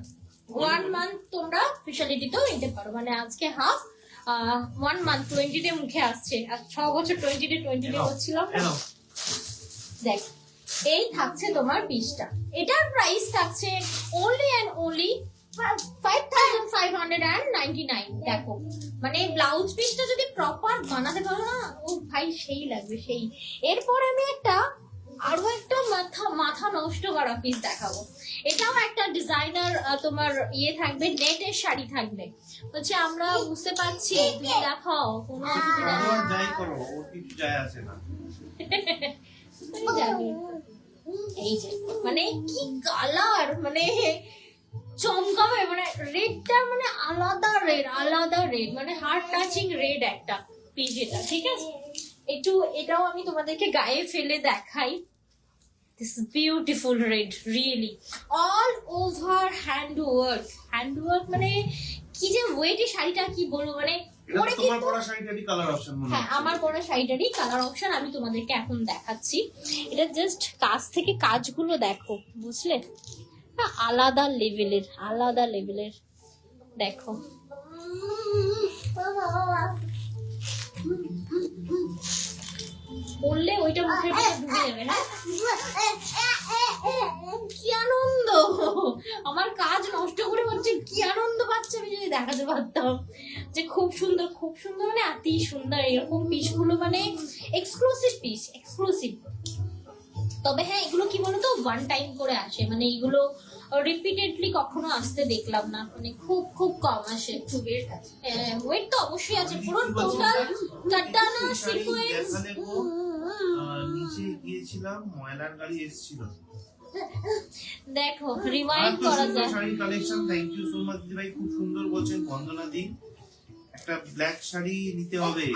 A: 1 মান্থ তোমরা ফেসিলিটিতেও নিতে পারো। মানে আজকে হাফ 1 মান্থ 20 ডে মুখে আসছে, আর 6 বছর 20 ডে হচ্ছিল। দেখ, এই থাকছে তোমার পিসটা, এটার প্রাইস থাকছে only and only 5599। দেখো, মানে ব্লাউজ পিসটা যদি প্রপার বানাতে পারো না, ও ভাই সেই লাগবে সেই। এরপর আমি আরো একটা মাথা নষ্ট করা পিস দেখাবো। এটাও একটা ডিজাইনার তোমার ইয়ে থাকবে, নেটের শাড়ি থাকবে। হচ্ছে আমরা বুঝতে পারছি, তুমি দেখাও, কোনো অসুবিধা নেই।
B: যাই করো, ও কিছু যায় আসে না।
A: তুমি জানো। এই যে মানে কি কালার, মানে চমকাবে, মানে রেডটা মানে আলাদা রেড, মানে হার্ট টাচিং রেড একটা পিস এটা, ঠিক আছে? এটাও আমি তোমাদেরকে গায়ে ফেলে দেখাই। This beautiful red, really all over handwork মানে কি যে ওয়েটি শাড়িটা, কি বলবো, মানে
B: তোমার পরা শাড়িটারই কালার অপশন মনে হয়।
A: হ্যাঁ, আমার পরা শাড়িটারই কালার অপশন আমি তোমাদেরকে এখন দেখাচ্ছি। এটা জাস্ট কাজ থেকে কাজগুলো দেখো, বুঝলে? না, আলাদা লেভেলের দেখো। বললে ওইটা মুখের ভিতরে ঢুকে যাবে। হ্যাঁ, কি আনন্দ, আমার কাজ নষ্ট করে হচ্ছে, কি আনন্দ পাচ্ছে আমি যদি দেখাতে পারতাম যে খুব সুন্দর মানে অতি সুন্দর। এরকম পিসগুলো মানে এক্সক্লুসিভ পিস, এক্সক্লুসিভ। তবে হ্যাঁ, এগুলো কি বলতো, ওয়ান টাইম করে আসে, মানে এগুলো রিপিটেডলি কখনো আসতে দেখলাম না, মানে খুব কম আসে। ওয়েট তো অবশ্যই আছে, পুরো টোটাল কাটানা সিকোয়েন্স।
B: নিচে গিয়েছিলাম, ময়লার গাড়ি এসেছিল।
A: দেখো, রিমাইন্ড করা যায়।
B: Sari collection, thank you so much দিদি ভাই, খুব সুন্দর বলছেন বন্দনা দি। একটা ব্ল্যাক শাড়ি নিতে হবে।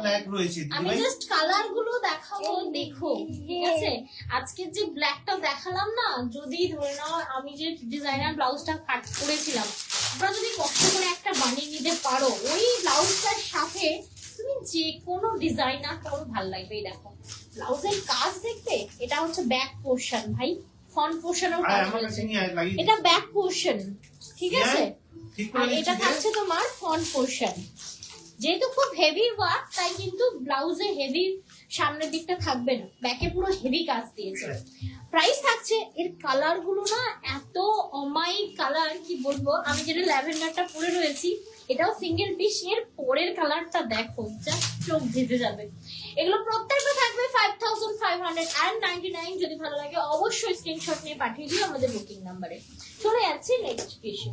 B: ব্ল্যাক রয়েছে,
A: আমি জাস্ট কালার গুলো দেখাবো, দেখো, ঠিক আছে? আজকে যে ব্ল্যাকটা দেখালাম না, যদি ধরে নাও আমি যে ডিজাইনার ব্লাউজটা কাট করেছিলাম, তোমরা যদি কষ্ট করে একটা বানিয়ে নিতে পারো, ওই ব্লাউজটার সাথে তুমি যে কোনো ডিজাইনার করো, ভালো লাগবে। এই দেখো, ব্লাউজের কাজ দেখতে, এটা হচ্ছে ব্যাক পোর্শন, ভাই ফ্রন্ট পোর্শনও কাজ রয়েছে, এটা ব্যাক পোর্শন, ঠিক আছে? আর এটা থাকছে তোমার ফ্রন্ট পোর্শন। যেহেতু খুব হেভি ওয়ার্ক, তাই কিন্তু ব্লাউজে হেভি সামনের দিকটা থাকবে না, ব্যাকে পুরো হেভি কাজ দিয়েছে। প্রাইস থাকছে, এর কালার গুলো না এত অমায়িক কালার, কি বলবো। আমি যেটা ল্যাভেন্ডারটা পরে রয়েছি, এটাও সিঙ্গেল পিস, এর পরের কালারটা দেখো, জাস্ট চোখ ভিজে যাবে। এগুলো প্রত্যেকটা থাকবে 5599। যদি ভালো লাগে অবশ্যই স্ক্রিনশট নিয়ে পাঠিয়ে দিও আমাদের বুকিং নাম্বারে। চলে যাচ্ছি নেক্সট পিসে।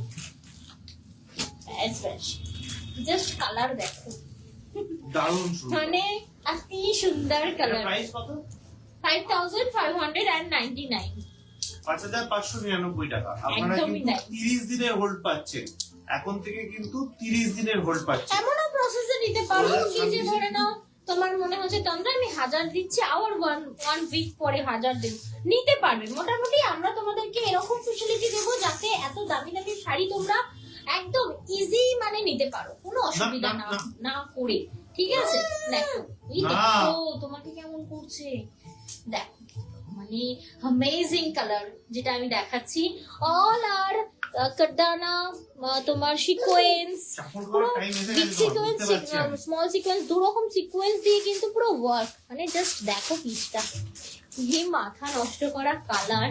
A: জাস্ট কালার দেখো,
B: দারুণ সুন্দর,
A: মানে অতি সুন্দর কালার।
B: প্রাইস কত?
A: 5599।
B: 5599 টাকা। আপনারা
A: একদমই
B: কিন্তু
A: তাই।
B: 30 দিনের হোল্ড পাচ্ছেন, এখন থেকে কিন্তু 30 দিনের হোল্ড পাচ্ছেন।
A: এমনও প্রসেসে নিতে পারো কি যে ধরে নাও তোমার মনে হচ্ছে তন্দ্রা আমি 1000 দিচ্ছি, আবার 1 উইক পরে 1000 দেব, নিতে পারবে। মোটামুটি আমরা তোমাদেরকে এরকম ফ্যাসিলিটি দেবো যাতে এত দামি শাড়ি তোমরা একদম ইজি মানে নিতে পারো, কোনো অসুবিধা না করে, ঠিক আছে? দেখো, এই দেখো তোমাকে কেমন করছে, দেখো, মানে অ্যামেজিং কালার যেটা আমি দেখাচ্ছি। অল আর কাটানা তোমার সিকোয়েন্স, পুরো বিগ সিকোয়েন্স, স্মল সিকোয়েন্স, দু রকম সিকোয়েন্স দিয়ে কিন্তু পুরো ওয়ার্ক, মানে জাস্ট দেখো পিসটা, কি মাথা নষ্ট করা কালার,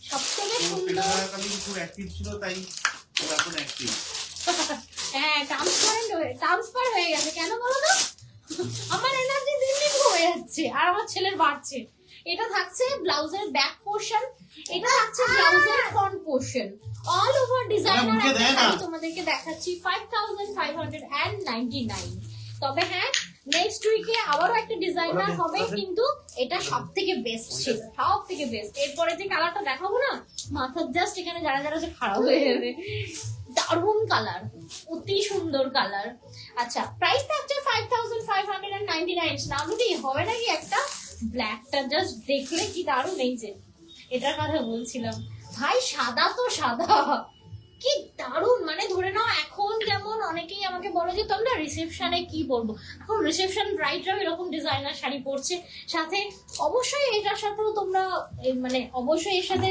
A: সবথেকে সুন্দর।
B: অ্যাক্টিভ ছিল তাই এখন অ্যাক্টিভ।
A: হ্যাঁ, ট্রান্সফার হয়ে গেছে, কেন বলো তো? আমার এনার্জি দিন দিন কমে যাচ্ছে আর আমার ছেলের বাড়ছে। এটা থাকছে ব্লাউজের ব্যাক পোর্শন, এটা থাকছে ব্লাউজের front portion, all over designer. আমি তোমাদেরকে দেখাচ্ছি 5599। তবে হ্যাঁ নেক্সট উইকে আবারও একটা ডিজাইনার হবে, কিন্তু এটা সব থেকে বেস্ট ছিল, সব থেকে বেস্ট। এরপরে যে কালারটা দেখাবো না, মাথার জাস্ট এখানে যারা যারা যে খারাপ হয়ে যাবে, দারুণ কালার, অতি সুন্দর কালার। আচ্ছা প্রাইস থাকছে 5599। নামুদি হবে নাকি একটা ব্ল্যাকটা জাস্ট দেখলে কি দারুণ, এই যে এটার কথা বলছিলাম ভাই, সাদা তো সাদা, কি দারুণ। মানে ধরে নাও এখন যেমন অনেকেই আমাকে বলে যে তোমরা রিসেপশনে কি পরবো, এখন রিসেপশন ব্রাইডরাও এরকম ডিজাইনার শাড়ি পরছে, সাথে অবশ্যই এটার সাথেও তোমরা মানে অবশ্যই এর সাথে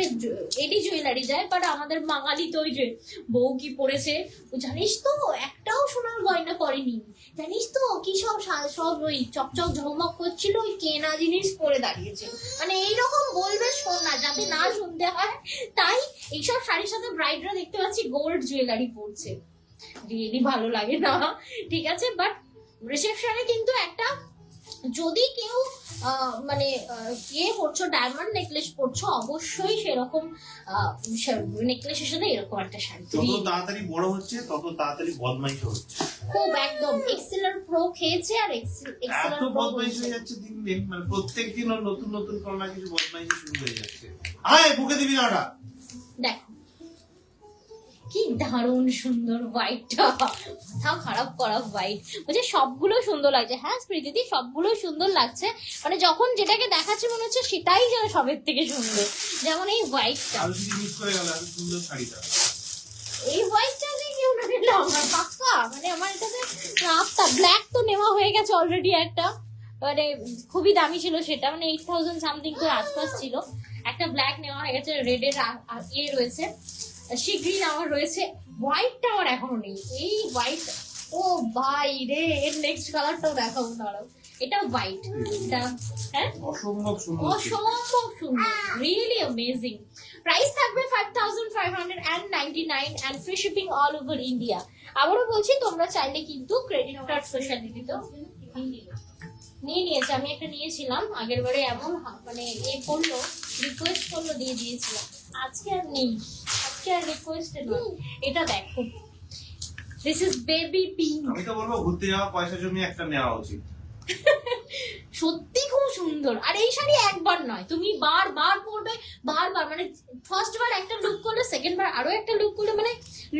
A: এডি জুয়েলারি যায়, বাট আমাদের বাঙালি তো ওই যে বউ কি পরেছে ও জানিস তো, একটাও সোনার গয়না পরেনি, জানিস তো কি সব সব ওই চকচক ঝকমক করছিল, ওই কেনা জিনিস পরে দাঁড়িয়েছে, মানে এইরকম বলবে শোনা যাতে না শুনতে হয়। তাই এইসব শাড়ির সাথে ব্রাইডরা দেখতে পাচ্ছি গোল্ড জুয়েলারি পরছে, রিয়েলি ভালো লাগে না, ঠিক আছে। বাট রিসেপশনে কিন্তু একটা, যদি কেউ মানে ইয়ে পরছো, ডায়মন্ড নেকলেস পরছো, অবশ্যই সেরকম নেকলেসের সাথে এরকম একটা শাড়ি।
B: যত তাড়াতাড়ি বড় হচ্ছে তত তাড়াতাড়ি বদমাইশি হচ্ছে,
A: খুব একদম এক্সেলার প্রো খেয়েছে, আর এক্সেলার
B: এত
A: প্রো
B: বদমাইশি হয়ে যাচ্ছে দিন দিন, মানে প্রত্যেক দিন ওর নতুন নতুন কোনো না কিছু বদমাইশি শুরু হয়ে যাচ্ছে। আয় বুকে দিবি না ওটা।
A: দেখো কি দারুণ সুন্দর হোয়াইটটা, মাথা খারাপ করা হোয়াইট, বলছে সবগুলো সুন্দর লাগছে। হ্যাঁ স্মৃতিদি সবগুলো সুন্দর লাগছে, মানে যখন যেটাকে দেখাচ্ছে মনে হচ্ছে সেটাই যেন সবের থেকে সুন্দর, যেমন এই হোয়াইটটা,
B: আর যদি মিস করে গেল এত সুন্দর শাড়িটা,
A: এই হোয়াইটটা যে কেউ না নিলে আমার পাক্কা, মানে আমার এটাতে রাস্তা ব্ল্যাক তো নেওয়া হয়ে গেছে অলরেডি একটা, মানে খুবই দামি ছিল সেটা, মানে 8000 সামথিং তো আশপাশ ছিল, একটা ব্ল্যাক নেওয়া হয়ে গেছে, রেডের ইয়ে রয়েছে, সি গ্রিন আমার রয়েছে, হোয়াইটটা আমার এখনো নেই। এই হোয়াইট, ও ভাই রে, এর নেক্সট কালারটাও দেখাবো দাঁড়াও, এটা হোয়াইট, এটা হ্যাঁ
B: অসম্ভব সুন্দর,
A: অসম্ভব সুন্দর, রিয়েলি অ্যামেজিং। প্রাইস থাকবে 5599 and free shipping all over India. আবারও বলছি তোমরা চাইলে কিন্তু ক্রেডিট কার্ড স্পেশালিটি তো নিয়ে নিয়েছে, আমি একটা নিয়েছিলাম আগের বারে, এমন মানে এ করলো, রিকোয়েস্ট করলো, দিয়ে দিয়েছিলাম, আজকে আর নেই, আজকে আর রিকোয়েস্ট নেই। এটা দেখো, দিস ইজ বেবি পিঙ্ক,
B: আমি তো বলবো ঘুরতে যাওয়া পয়সা জমিয়ে একটা নেওয়া উচিত।
A: সত্যি খুব সুন্দর। আর এই শাড়ি একবার নয়, তুমি বারবার পরবে, বারবার, মানে ফার্স্ট বার একটা লুক করলে, সেকেন্ড বার আরো একটা লুক করলে, মানে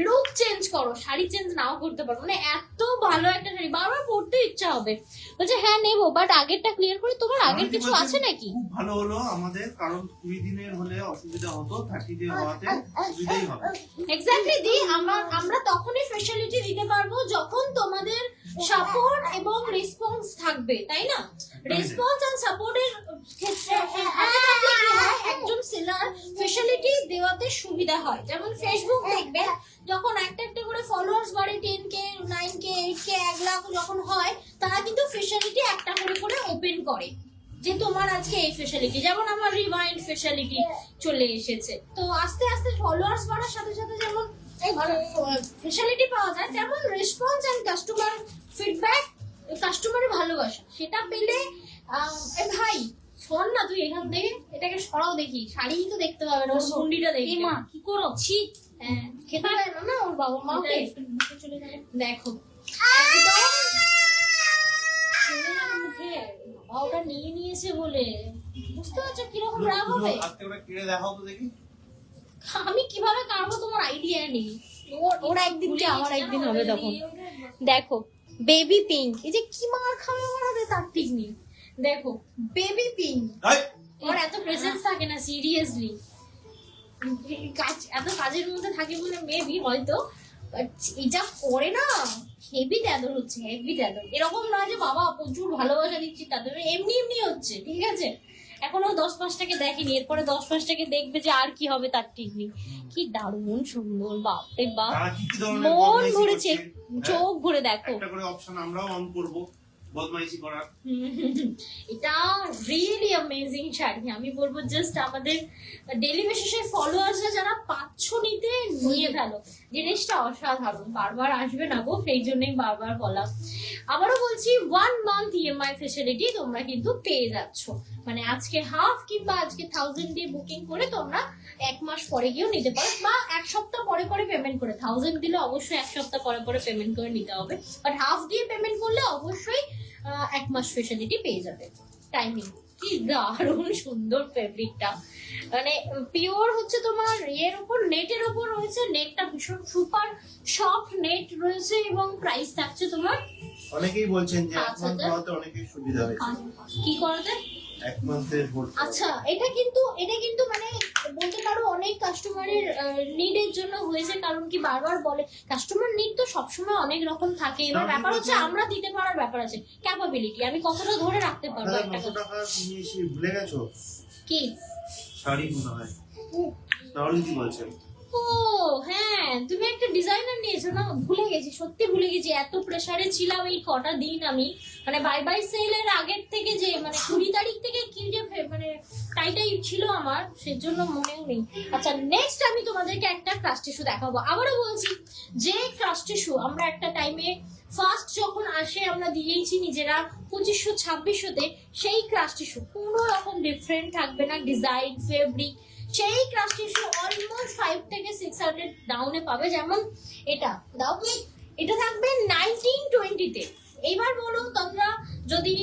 A: লুক চেঞ্জ করো, শাড়ি চেঞ্জ নাও করতে পারো, মানে এত ভালো একটা শাড়ি, বারবার পরতে ইচ্ছা হবে। বলছে হ্যাঁ নেবো, বাট আগেরটা ক্লিয়ার করে, তোমার আগের কিছু আছে নাকি?
B: খুব ভালো হলো আমাদের, কারণ 20 দিনের হলে অসুবিধা হতো, 30 ডে হওয়াতে সুবিধাই হবে।
A: এক্স্যাক্টলি দি, আমরা তখনই ফ্যাসিলিটি দিতে পারবো যখন তোমাদের সাপোর্ট এবং রেসপন্স থাকবে, তাই না? রেসপন্স এন্ড সাপোর্টের ক্ষেত্রে একজন সেলার ফ্যাসিলিটি দেওয়াতে সুবিধা হয়। যেমন ফেসবুক দেখবে, যখন একটা একটা করে ফলোয়ার্স বাড়ে, 10K 9K 8K 1 লাখ যখন হয়, তারা কিন্তু ফ্যাসিলিটি একটা করে করে ওপেন করে, যে তোমার আজকে এই ফ্যাসিলিটি, যেমন আমার রিওয়াইন্ড ফ্যাসিলিটি চলে এসেছে। তো আস্তে আস্তে ফলোয়ার্স বাড়ার সাথে সাথে যেমন ফ্যাসিলিটি পাওয়া যায়, তেমন রেসপন্স এন্ড কাস্টমার ফিডব্যাক, কাস্টমারের ভালোবাসা, সেটা পেলে ভাই শোন না, তুই এখান থেকে এটাকে সরাও দেখি, শাড়ি তো দেখতে পাবে না, ওর মুন্ডিটা দেখি, মা কি করো, ছি, খেতে পারে না ওর বাবা মাকে, দেখো একদম চলে যাবে মুখে, বাবা ওটা নিয়ে নিয়েছে বলে, বুঝতে পারছো কিরকম রাগ হবে।
B: হাতে ওটা কেড়ে দেখাও তো দেখি।
A: আমি কিভাবে কাটবো তোমার আইডিয়া নেই, ওর একদিন কি আমার একদিন হবে তখন। দেখো বেবি পিঙ্ক, এই যে কি মার খাবে আমার হাতে তার ঠিক নেই, দেখো বেবি পিঙ্ক, ওর এত প্রেজেন্স থাকে না সিরিয়াসলি, এত কাজের মধ্যে থাকে বলে মেবি হয়তো, এটা করে না হেভি দাদর হচ্ছে, হেভি দাদর, এরকম নয় যে বাবা প্রচুর ভালোবাসা দিচ্ছি তাদের, এমনি এমনি হচ্ছে, ঠিক আছে। এখনো 10-5টাকে দেখেনি, এরপরে 10-5টাকে দেখবে যে আর কি হবে তার ঠিক নেই। কি দারুণ সুন্দর, বাপরে বাপ, মন ভরেছে, চোখ ভরে দেখো।
B: একটা করে অপশন আমরাও অন করব বদমাইশি করার।
A: এটা রিয়েলি অ্যামেজিং শাড়ি, আমি বলবো জাস্ট আমাদের ডেইলি বেসিসে ফলোয়ার্সরা যারা পাচ্ছ নিতে নিয়ে ফেলো, জিনিসটা অসাধারণ, বারবার আসবে না গো, সেই জন্যই বারবার বলা। আবারও বলছি 1 মান্থ ইএমআই ফ্যাসিলিটি তোমরা কিন্তু পেয়ে যাচ্ছ, মানে আজকে হাফ কিংবা আজকে 1000 দিয়ে বুকিং করে তোমরা 1 মাস পরে গিয়েও নিতে পারো, বা এক সপ্তাহ পরে পরে পেমেন্ট করে, 1000 দিলে অবশ্যই এক সপ্তাহ পরে পরে পেমেন্ট করে নিতে হবে, বাট হাফ দিয়ে পেমেন্ট করলে অবশ্যই 1 মাস স্পেশালিটি পেয়ে যাবে। টাইমিং কি দারুণ সুন্দর ফেব্রিকটা, মানে পিওর হচ্ছে তোমার এর উপর নেটের উপর রয়েছে, নেটটা ভীষণ সুপার সফট নেট রয়েছে এবং প্রাইস থাকছে তোমার
B: অনেকেই বলছেন যে
A: 5,000
B: এখন হওয়াতে অনেকেই সুবিধা হয়েছে
A: কি করাতে।
B: 1 মাসের ভর্তি।
A: আচ্ছা এটা কিন্তু মানে বলতে পারো অনেক কাস্টমারের নিডের জন্য হয়েছে, কারণ কি বারবার বলে কাস্টমার নিড তো সবসময় অনেক রকম থাকে, এবার ব্যাপার হচ্ছে আমরা দিতে পারার ব্যাপার আছে, ক্যাপাবিলিটি আমি কতটা ধরে রাখতে পারবো একটা
B: 900 টাকা তুমি এসে ভুলে গেছো
A: কি
B: শাড়ি মনে হয় তাহলে কি বলছেন?
A: ও হ্যাঁ তুমি একটা ডিজাইনার নিয়েছো না, ভুলে গেছি, সত্যি ভুলে গেছি, এত প্রেসারে ছিলাম এই কটা দিন আমি, মানে বাই বাই সেলের আগের থেকে যে মানে 20 তারিখ থেকে কি যে মানে টাইটাই ছিল আমার, সেজন্য মনেও নেই। আচ্ছা নেক্সট আমি তোমাদেরকে একটা ক্রাশ টিস্যু দেখাবো, আবারও বলছি যে ক্রাশ টিস্যু আমরা একটা টাইমে ফার্স্ট যখন আসে আমরা দিয়েইছি নিজেরা 2500-2600-তে, সেই ক্রাশ টিস্যু কোনো রকম ডিফারেন্ট থাকবে না, ডিজাইন ফেব্রিক সেই ক্রাশ টিস্যু অলমোস্ট 5 থেকে 600 ডাউনে পাবে। যেমন এটা দাও, এটা থাকবে 1920-তে। এইবার বলো তোমরা যদি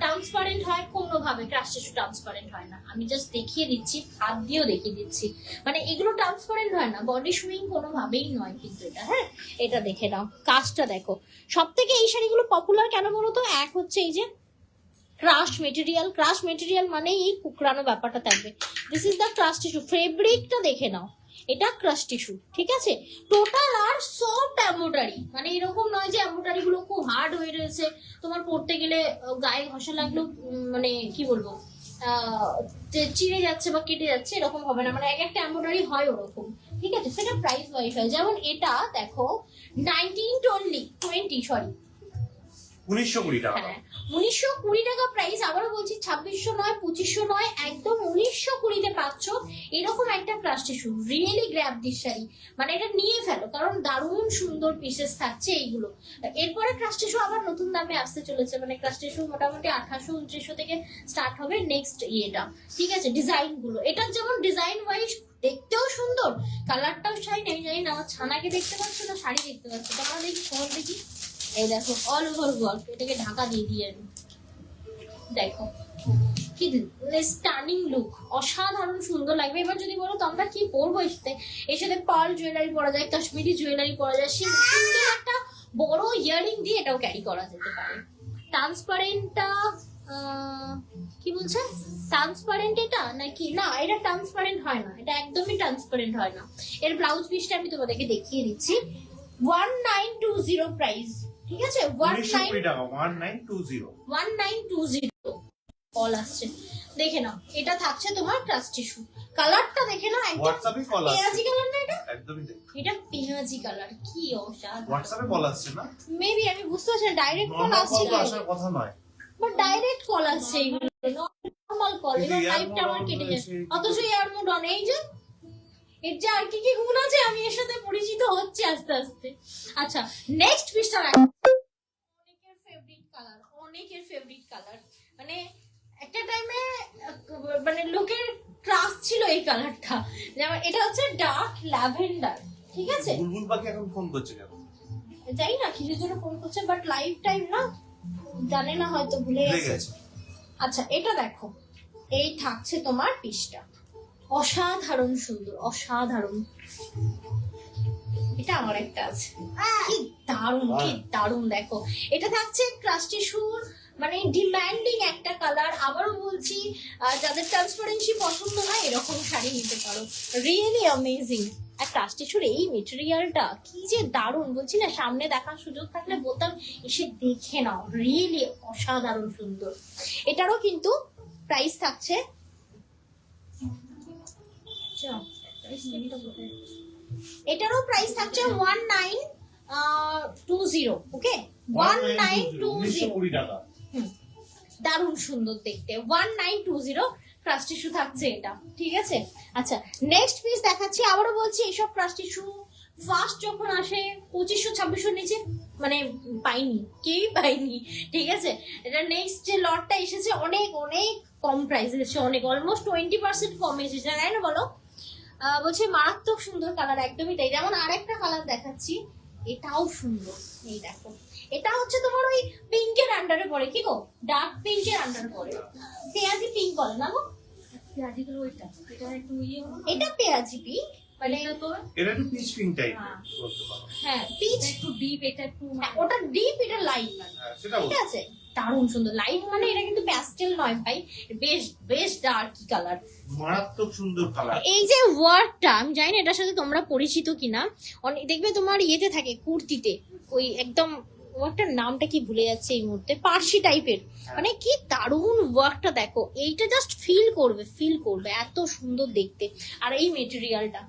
A: ট্রান্সপারেন্ট হয়, কোনোভাবে ক্রাশ টিস্যু ট্রান্সপারেন্ট হয় না, আমি জাস্ট দেখিয়ে দিচ্ছি, হাত দিয়েও দেখিয়ে দিচ্ছি, মানে এগুলো ট্রান্সপারেন্ট হয় না, বডি সুইং কোনোভাবেই নয় কিন্তু এটা। হ্যাঁ এটা দেখে নাও, কাজটা দেখো। সব থেকে এই শাড়িগুলো পপুলার কেন বলো তো, এক হচ্ছে এই যে ক্রাশ মেটেরিয়াল মানে এই কুকরানো ব্যাপারটা থাকবে। This is the crush tissue, ফেব্রিকটা দেখে নাও, এটা ক্রাশ টিস্যু, ঠিক আছে। টোটাল আর সফট এমব্রয়ডারি, মানে এরকম নয় যে এমব্রয়ডারি গুলো খুব হার্ড হয়ে রয়েছে, তোমার পরতে গেলে গায়ে ঘষা লাগলো মানে কি বলবো চিড়ে যাচ্ছে বা কেটে যাচ্ছে, এরকম হবে না, মানে এক একটা এমব্রয়ডারি হয় ওরকম, ঠিক আছে। সেটা প্রাইস ওয়াইজ হয়, যেমন এটা দেখো 1920 সরি
B: 1920 টাকা।
A: হ্যাঁ 1920 টাকা প্রাইস, আবারও বলছি 2600 নয় 2500 নয়, একদম 1920-তে পাচ্ছ এরকম একটা crush tissue. Really grab this sari, মানে এটা নিয়ে ফেলো, কারণ দারুণ সুন্দর পিসেস থাকছে এইগুলো। এরপরে ক্রাশ টিস্যু আবার নতুন দামে আসতে চলেছে, মানে ক্রাশ টিস্যু মোটামুটি 2800-2900 থেকে স্টার্ট হবে নেক্সট ইয়েটা, ঠিক আছে। ডিজাইন গুলো এটার যেমন ডিজাইন ওয়াইজ দেখতেও সুন্দর, কালারটাও শাইন। আমি জানি না আমার ছানাকে দেখতে পাচ্ছ না শাড়ি দেখতে পাচ্ছ, তোমরা দেখি সহজ দেখি, এই দেখো অল ওভার ওয়ার্ক, এটাকে ঢাকা দিয়ে দিয়ে দেখো কি স্টানিং লুক, অসাধারণ সুন্দর লাগবে। এবার যদি বলো তোমরা কি পরবো, এর সাথে পার্ল জুয়েলারি পরা যায়, কাশ্মীরি জুয়েলারি পরা যায়, সুন্দর একটা বড় ইয়ারিং দিয়ে এটাও ক্যারি করা যেতে পারে। ট্রান্সপারেন্টটা কি বলছে, ট্রান্সপারেন্ট এটা নাকি না, এটা ট্রান্সপারেন্ট হয় না, এটা একদমই ট্রান্সপারেন্ট হয় না। এর ব্লাউজ পিসটা আমি তোমাদেরকে দেখিয়ে দিচ্ছি, 1920 প্রাইস, ঠিক আছে। 1920 কল আসছে, দেখে নাও, এটা থাকছে তোমার ক্রাশ টিস্যু। কালারটা দেখে নাও, একদম
B: হোয়াটসঅ্যাপে কল আসছে,
A: পেঁয়াজি কালার না এটা,
B: একদমই
A: এটা পেঁয়াজি কালার, কি অসাধারণ।
B: হোয়াটসঅ্যাপে কল আসছে না,
A: মেবি আমি বুঝতে পারছি না, ডাইরেক্ট কল আসছে
B: কল আসার কথা নয়,
A: বাট ডাইরেক্ট কল আসছে, এগুলো নরমাল কল। এবার লাইভটা আমার কেটে যায়, অথচ এয়ার মোড অন। এই যে এর যে আর কি কি গুণ আছে আমি এর সাথে পরিচিত হচ্ছে আস্তে আস্তে। আচ্ছা নেক্সট পিসটা অনেকের ফেভারিট কালার, মানে একটা টাইমে মানে লোকের ক্রাশ ছিল এই কালারটা, যেমন এটা হচ্ছে ডার্ক ল্যাভেন্ডার, ঠিক আছে।
B: বুলবুল পাখি এখন ফোন করছে কেন
A: জানি না কিসের জন্য ফোন করছে, বাট লাইভ টাইম না, জানে না হয়তো ভুলে গেছে। আচ্ছা এটা দেখো, এই থাকছে তোমার পিসটা, অসাধারণ সুন্দর, অসাধারণ। এটা আমার একটা আছে, কি দারুণ কি দারুণ, দেখো এটা থাকছে ক্রাশ টিস্যুর মানে ডিমান্ডিং একটা কালার। আবারও বলছি যাদের ট্রান্সপারেন্সি পছন্দ না এরকম শাড়ি নিতে পারো, রিয়েলি অ্যামেজিং। আর ক্রাশ টিস্যুর এই মেটেরিয়ালটা কি যে দারুণ, বলছি না সামনে দেখার সুযোগ থাকলে বলতাম এসে দেখে নাও, রিয়েলি অসাধারণ সুন্দর। এটারও কিন্তু প্রাইস থাকছে, এটারও প্রাইস থাকছে 1920, ওকে 1920
B: টাকা।
A: দারুণ সুন্দর দেখতে, 1920 ক্রাশ টিস্যু থাকছে এটা, ঠিক আছে। আচ্ছা নেক্সট পিস দেখাচ্ছি, আবারও বলছি এইসব ক্রাশ টিস্যু ফার্স্ট যখন আসে 2500-2600 নিচে মানে পাইনি, কেউই পাইনি, ঠিক আছে। এটা নেক্সট যে লটটা এসেছে অনেক অনেক কম প্রাইসে এসেছে, অনেক অলমোস্ট 20% কম এসেছে, তাই না বলো। বলছে মারাত্মক সুন্দর কালার, একদমই তাই। যেমন আরেকটা কালার দেখাচ্ছি, এটাও সুন্দর। এই দেখো, এটা হচ্ছে তোমার ওই পিঙ্কের আন্ডারে পড়ে, কি গো, ডার্ক পিঙ্কের আন্ডারে পড়ে, পেঁয়াজি পিঙ্ক বলে না গো?
C: পেঁয়াজি গুলো ওইটা, এটা একটু ইয়ে হলো।
A: এটা পেঁয়াজি পিঙ্ক, মানে
B: এটা একটু পিচ পিঙ্ক টাইপ বলতে পারো।
A: হ্যাঁ পিচ,
C: এটা একটু ডিপ, এটা একটু
A: ওটা ডিপ, এটা লাইট,
B: হ্যাঁ, সেটা
A: ঠিক আছে। দারুণ সুন্দর লাইট, মানে এটা কিন্তু প্যাস্টেল নয় ভাই, বেশ বেশ ডার্ক কালার,
B: মারাত্মক সুন্দর কালার।
A: এই যে ওয়ার্ডটা আমি জানি না এটার সাথে তোমরা পরিচিত কিনা, দেখবে তোমার ইয়েতে থাকে কুর্তিতে, ওই একদম ওয়ার্কটার নামটা কি ভুলে যাচ্ছে এই মুহূর্তে, পার্সি টাইপের, মানে কি দারুণ ওয়ার্কটা দেখো, এইটা জাস্ট ফিল করবে এত সুন্দর দেখতে। আর এই মেটেরিয়ালটা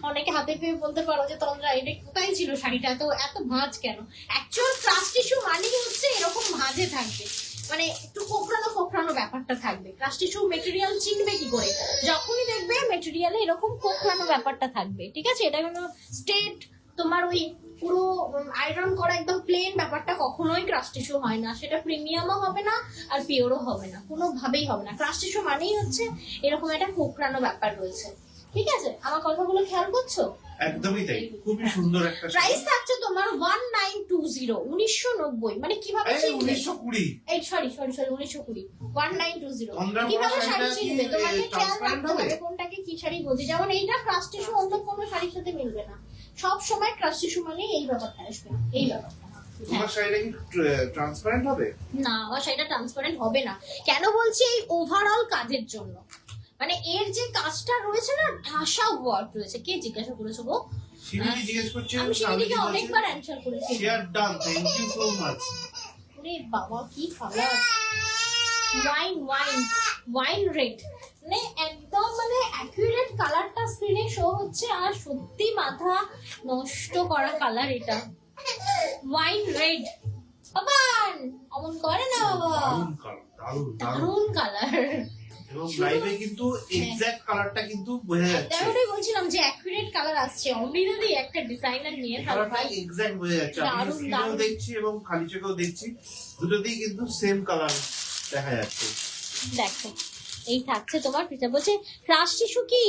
A: অনেকে হাতে পেয়ে বলতে পারো যে তোমরা এটা কোথায় ছিল শাড়িটা, এত এত ভাঁজ কেন? অ্যাকচুয়াল ক্রাশ টিস্যু মানেই হচ্ছে এরকম ভাঁজে থাকবে, মানে একটু কোঁকড়ানো ব্যাপারটা থাকবে। ক্রাশ টিস্যু মেটেরিয়াল চিনবে কি করে? যখনই দেখবে মেটেরিয়ালে এরকম কোঁকড়ানো ব্যাপারটা থাকবে, ঠিক আছে। এটা কোনো স্ট্রেট তোমার ওই পুরো আয়রন করা একদম প্লেন ব্যাপারটা কখনোই ক্রাশ টিস্যু হয় না, সেটা প্রিমিয়ামও হবে না আর পিওরও হবে না, কোনোভাবেই হবে না। ক্রাশ টিস্যু মানেই হচ্ছে এরকম একটা কোঁকড়ানো ব্যাপার রয়েছে, ঠিক আছে। আমার কথাগুলো খেয়াল করছো?
B: একদমই তাই, খুবই সুন্দর একটা শাড়ি।
A: প্রাইস থাকছে তোমার 1920, 1990, মানে কিভাবে
B: এই
A: চিনবে?
B: 1920,
A: এই সরি 1920, 1920
B: তোমরা
A: কিভাবে
B: পরা
A: শাড়ি
B: শাড়িটা কি,
A: চিনবে? তোমাকে খেয়াল
B: transparent
A: রাখতে
B: হবে?
A: হবে কোনটাকে কি শাড়ি বলছি। যেমন এইটা ক্রাশ টিস্যু অন্য কোনো শাড়ির সাথে মিলবে না, সব সময় ক্রাশ টিস্যু মানে এই ব্যাপারটা আসবে, এই ব্যাপারটা।
B: তোমার শাড়িটা কি ট্রান্সপারেন্ট হবে?
A: না, আমার শাড়িটা ট্রান্সপারেন্ট হবে না। কেন বলছি? এই ওভারঅল কাজের জন্য, মানে এর যে কাজটা রয়েছে না, ঢাসা ওয়ার্ক রয়েছে। কে জিজ্ঞাসা করেছো গো?
B: শিবিলি জিজ্ঞেস করছে,
A: আমি সেদিকে অনেকবার অ্যানসার করেছি।
B: Share done, thank you so much.
A: ওরে বাবা কি কালার, ওয়াইন রেড, মানে একদম মানে অ্যাকুরেট কালারটা স্ক্রিনে শো হচ্ছে, আর সত্যি মাথা নষ্ট করা কালার এটা, ওয়াইন রেড। বাবান অমন করে না বাবা,
B: দারুণ কালার, দারুণ
A: দারুণ কালার।
B: এবং লাইভে কিন্তু এক্সাক্ট কালারটা কিন্তু বোঝা যাচ্ছে।
A: আমি ওটাই বলছিলাম যে অ্যাকুরেট কালার আসছে, অমৃতদি একটা ডিজাইনার নিয়ে
B: কালারটা
A: ভাই,
B: এক্সাক্ট বোঝা যাচ্ছে। আমি
A: দারুণ,
B: স্ক্রিনেও
A: দারুণ।
B: দেখছি এবং খালি চোখেও দেখছি, দুটোতেই কিন্তু সেম কালার দেখা যাচ্ছে।
A: দেখো এই থাকছে তোমার পিঠা। বলছে ক্রাশ টিস্যু কি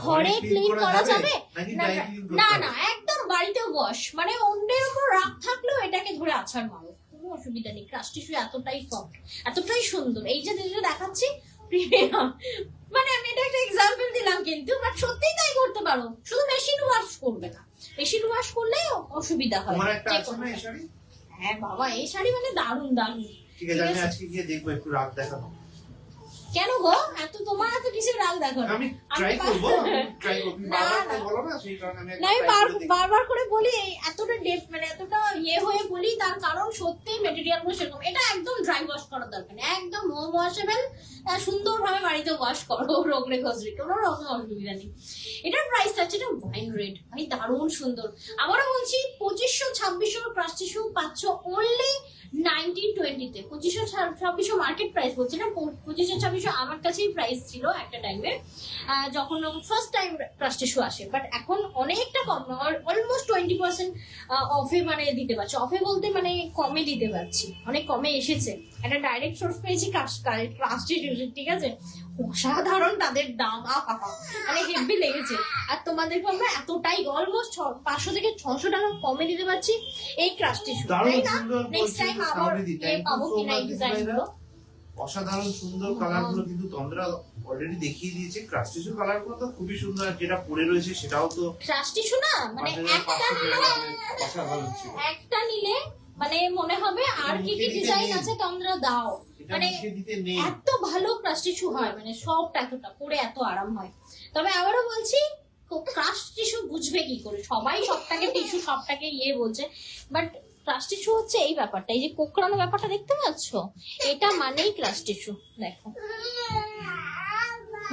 A: ঘরে
B: clean
A: ক্লিন
B: করা
A: করা
B: যাবে?
A: যাবে?
B: নাকি
A: না
B: dry
A: না,
B: clean করতে
A: না
B: হবে?
A: না, একদম বাড়িতে ওয়াশ, মানে অন্যের উপর রাগ থাকলেও এটাকে ধরে আছাড় মারো, কোনো অসুবিধা নেই। ক্রাশ টিস্যু এতটাই সফট, এতটাই সুন্দর। এই যে যেটা দেখাচ্ছি প্রিমিয়াম, মানে আমি এটা একটা এক্সাম্পল দিলাম, কিন্তু বাট সত্যিই তাই করতে পারো, শুধু মেশিন ওয়াশ করবে না, মেশিন ওয়াশ করলে অসুবিধা হয়।
B: তোমার একটা
A: যে
B: আছে
A: কোনো
B: না এই শাড়ি?
A: হ্যাঁ বাবা, এই শাড়ি মানে দারুণ দারুণ।
B: ঠিক আছে, আমি আজকে গিয়ে দেখবো, একটু রাগ দেখানো।
A: কেন গো এত, তোমার এত কিসের রাগ দেখো?
B: আমি ট্রাই করবো, ট্রাই করবো।
A: না,
B: বারবার
A: না।
B: তো বলো না, সেই কারণে আমি
A: না, আমি
B: try করে দেখি।
A: বারবার করে বলি, এতটা ডেপ মানে এতটা ইয়ে হয়ে বলি, তার কারণ সত্যি মেটেরিয়াল গুলো সেরকম। এটা একদম ড্রাই ওয়াশ করার দরকার নেই, একদম হোম ওয়াশেবল, সুন্দরভাবে বাড়িতে ওয়াশ করো, রোগড়ে ঘষড়ে, কোনো রকম অসুবিধা নেই। এটার প্রাইস আছে, এটা ওয়াইন রেড, মানে দারুণ সুন্দর। আবারও বলছি 2500-2600 ক্রাশ টিস্যু পাচ্ছ অনলি 1920-তে। 2500-2600 মার্কেট প্রাইস বলছি না, 2500-2600 আমার কাছেই প্রাইস ছিল একটা টাইমে, যখন ফার্স্ট টাইম ক্রাশ টিস্যু আসে। বাট এখন অনেকটা কম, অলমোস্ট 20% অফে মানে দিতে পারছি। অফে বলতে মানে কমে দিতে পারছি, অনেক কমে এসেছে। একটা ডাইরেক্ট সোর্স পেয়েছি ক্রাশ টিস্যু, ঠিক আছে। অসাধারণ তাদের দাম, মানে হেভি লেগেছে। আর তোমাদেরকে আমরা এতটাই অলমোস্ট 500-600 টাকা কমে দিতে পারছি এই ক্রাশ টিস্যু,
B: দারুণ
A: তাই না?
B: সুন্দর
A: নেক্সট টাইম
B: বলছি,
A: আবার
B: সামনে দিতে।
A: এ
B: Thank you
A: পাবো
B: so
A: কিনা এই
B: much,
A: ডিজাইন
B: দিদিভাইরা।
A: গুলো।
B: অসাধারণ সুন্দর কালার গুলো কিন্তু তোমরা অলরেডি দেখিয়ে দিয়েছে। ক্রাশ টিস্যু কালার গুলো তো খুবই সুন্দর, আর যেটা পরে রয়েছে সেটাও তো
A: ক্রাশ টিস্যু না, মানে
B: 5500 টাকা অসাধারণ ছিল।
A: একটা নিলে মানে মনে হবে আর কি কি
B: মুখে দিতে
A: ডিজাইন
B: নেই।
A: আছে তোমরা দাও,
B: এটা
A: মানে
B: মুখে দিতে নেই।
A: এত ভালো ক্রাশ টিস্যু হয়, মানে সবটা এতটা পরে এত আরাম হয়। তবে আবারও বলছি, ক্রাশ টিস্যু বুঝবে কি করে? সবাই সবটাকে টিস্যু, সবটাকে ইয়ে বলছে, বাট ক্রাশ টিস্যু হচ্ছে এই ব্যাপারটা, এই যে কোঁকড়ানো ব্যাপারটা দেখতে পাচ্ছ, এটা মানেই ক্রাশ টিস্যু। দেখো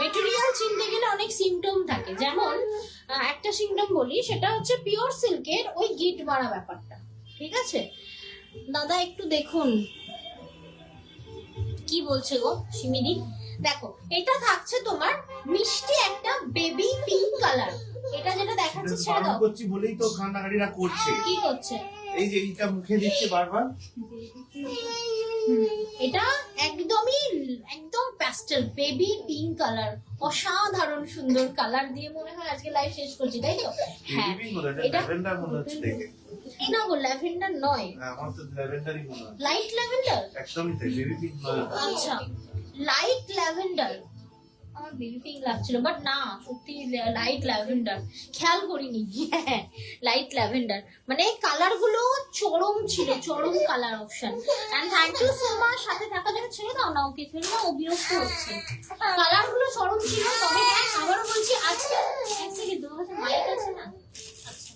A: মেটেরিয়াল চিনতে গেলে অনেক সিমটম থাকে, যেমন একটা সিমটম বলি, সেটা হচ্ছে পিওর সিল্কের ওই গিট মারা ব্যাপারটা, ঠিক আছে। দাদা একটু দেখুন কি বলছে গো সিমিদি। দেখো এটা থাকছে তোমার মিষ্টি একটা বেবি পিঙ্ক কালার, এটা যেটা দেখাচ্ছে সেটা
B: বারণ
A: দাও।
B: করছি বলেই তো কান্নাকাটিরা করছে।
A: কি করছে?
B: এই যে এইটা মুখে দিচ্ছে বারবার।
A: এটা একদম প্যাস্টেল বেবি পিঙ্ক কালার, অসাধারণ সুন্দর কালার দিয়ে মনে হয় আজকে লাইভ শেষ করছি, তাই তো? হ্যাঁ, এটা
B: ল্যাভেন্ডার মনে হচ্ছে দেখে।
A: এই না গো, ল্যাভেন্ডার নয়,
B: হ্যাঁ, আমার তো ল্যাভেন্ডারই মনে হয়।
A: Light lavender.
B: একদমই তাই, বেবি পিঙ্ক নয়।
A: আচ্ছা, লাইট ল্যাভেন্ডার। আমার বেবি পিঙ্ক লাগছিল, বাট না, সত্যি লাইট ল্যাভেন্ডার, খেয়াল করিনি। হ্যাঁ, লাইট ল্যাভেন্ডার, মানে কালার গুলো চরম ছিল, চরম colour option. And thank you so much সাথে থাকার জন্য। ছেড়ে দাও না ওকে, ছেড়ে দাও, ও বিরক্ত হচ্ছে। কালার গুলো চরম ছিল, তবে হ্যাঁ আবারও বলছি আজকে এক সেকেন্ড, তোমার কাছে মাইক আছে না? আচ্ছা,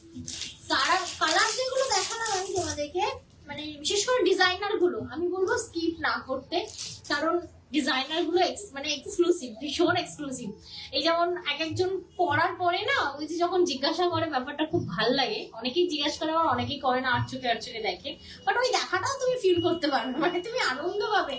A: কালার যেগুলো দেখালাম আমি তোমাদেরকে, মানে বিশেষ করে ডিজাইনার গুলো আমি বলবো স্কিপ না করতে, কারণ ডিজাইনার গুলো মানে এক্সক্লুসিভ, ভীষণ এক্সক্লুসিভ। এই যেমন এক একজন পড়ার পরে না, ওই যে যখন জিজ্ঞাসা করে ব্যাপারটা খুব ভাল লাগে। অনেকেই জিজ্ঞাসা করে, আবার অনেকেই করে না, আর চোখে দেখে, বাট ওই দেখাটাও তুমি ফিল করতে পারবে, মানে তুমি আনন্দ পাবে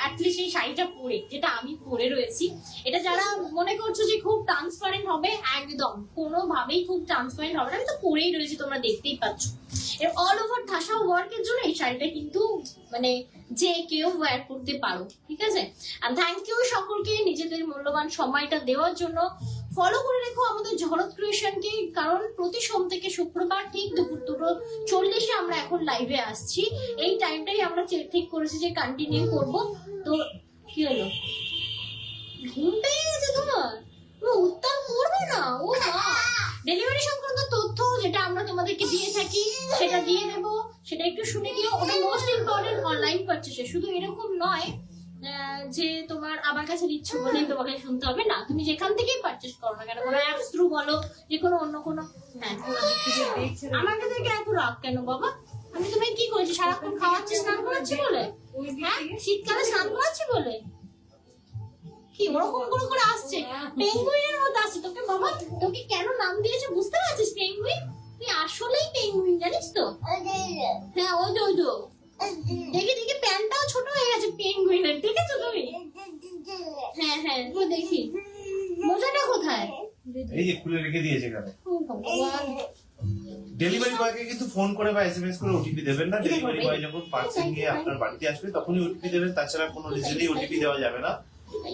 A: অ্যাটলিস্ট এই শাড়িটা পরে, যেটা আমি পরে রয়েছি। এটা যারা মনে করছো যে খুব ট্রান্সপারেন্ট হবে, একদম কোনোভাবেই খুব ট্রান্সপারেন্ট হবে না, আমি তো পরেই রয়েছি, তোমরা দেখতেই পাচ্ছ। এর অল ওভার ঠাসা ওয়ার্কের জন্য এই শাড়িটা কিন্তু মানে যে কেউ ওয়্যার করতে পারো, ঠিক আছে? আর থ্যাংক ইউ সকলকে নিজেদের মূল্যবান সময়টা দেওয়ার জন্য। ফলো করে রেখো আমাদের ঝড়ত ক্রিয়েশনকে, কারণ প্রতি সোম থেকে শুক্রবার ঠিক দুপুর 2:40 আমরা এখন লাইভে আসছি। এই টাইমটাই আমরা ঠিক করেছি যে কন্টিনিউ করব। তো কি হলো, ঘুম পেয়ে গেছে তোমার? উত্তর করবে না? ও মা, ডেলিভারি সংক্রান্ত তথ্য যেটা আমরা তোমাদেরকে দিয়ে থাকি সেটা দিয়ে দেবো, সেটা একটু শুনে নিও। ওটা মোস্ট ইম্পর্টেন্ট অনলাইন পারচেসে, শুধু এরকম নয় যে তোমার আমার কাছে দিচ্ছ বলেই তোমাকে শুনতে হবে, না, তুমি যেখান থেকেই পারচেস করো না কেন, কোনো অ্যাপস থ্রু বলো, যে কোনো অন্য কোনো। হ্যাঁ, আমার কাছে এত রাগ কেন বাবা? আমি তোমায় কি করেছি? সারাক্ষণ খাওয়াচ্ছি, স্নান করাচ্ছি বলে? হ্যাঁ, শীতকালে স্নান করাচ্ছি বলে? কি ওরকম করে আসছে, পেঙ্গুইনের মতো আসছে তোকে বাবা। তোকে কেন নাম দিয়েছে বুঝতে পারছিস? পেঙ্গুইন, তুই আসলেই পেঙ্গুইন, জানিস তো? হ্যাঁ, ওই তো দেখি প্যান্টটাও ছোট হয়ে গেছে পেঙ্গুইনের, ঠিক আছে তুমি? হ্যাঁ, ও দেখি মোজাটা কোথায়?
B: এই যে খুলে রেখে দিয়েছে এখানে।
A: ও ভগবান।
B: ডেলিভারি বয়কে কিন্তু ফোন করে বা এসএমএস করে ওটিপি দেবেন না। ডেলিভারি বয় যখন পার্সেল নিয়ে আপনার বাড়িতে আসবে তখনই ওটিপি দেবেন, তাছাড়া কোনো রিজনেই ওটিপি দেওয়া যাবে না।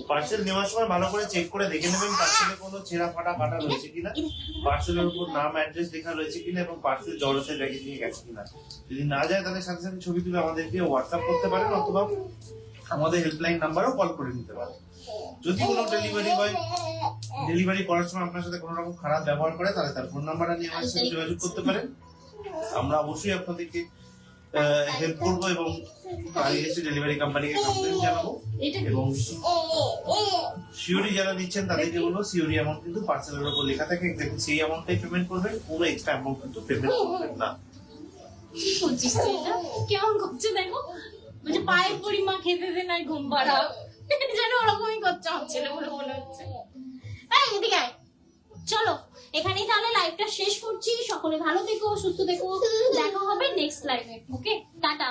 B: পার্সেল নেওয়ার সময় ভালো করে চেক করে দেখে নেবেন পার্সেলে কোনো ছেঁড়া ফাটা কাটা রয়েছে কিনা, পার্সেলের উপর নাম অ্যাড্রেস লেখা রয়েছে কিনা, এবং পার্সেল জড়োতে ব্যাগে নিয়ে গেছে কিনা। যদি না যায় তাহলে সাথে সাথে ছবি তুলে আমাদেরকে হোয়াটসঅ্যাপ করতে পারেন, অথবা আমাদের হেল্পলাইন নাম্বারও কল করে নিতে পারেন। যদি কোনো ডেলিভারি বয় ডেলিভারি করার সময় আপনার সাথে কোনো রকম খারাপ ব্যবহার করে, তাহলে তার ফোন নাম্বারটা নিয়ে আমাদের সাথে যোগাযোগ করতে পারেন। আমরা অবশ্যই আপনাদেরকে হেল্প করবো এবং এসে ডেলিভারি কোম্পানিকে কমপ্লেন জানাবো। এবং সিওরি যারা দিচ্ছেন তাদেরকে বলবো সিওরি অ্যামাউন্ট কিন্তু পার্সেলের উপর লেখা থাকে, দেখুন সেই অ্যামাউন্টটাই পেমেন্ট করবেন, কোনো এক্সট্রা অ্যামাউন্ট কিন্তু পেমেন্ট করবেন না।
A: কি করছিস তুই? এটা কেমন করছে দেখো, বলছে পায়ের পরিমা খেতে দে না, ঘুম পাড়াও, জানো ওরকমই করছে আমার ছেলে বলে মনে হচ্ছে। এই এদিকে আয়। চলো এখানেই তাহলে লাইভটা শেষ করছি। সকলে ভালো থেকো, সুস্থ থেকো, দেখা হবে নেক্সট লাইভে। ওকে, টাটা।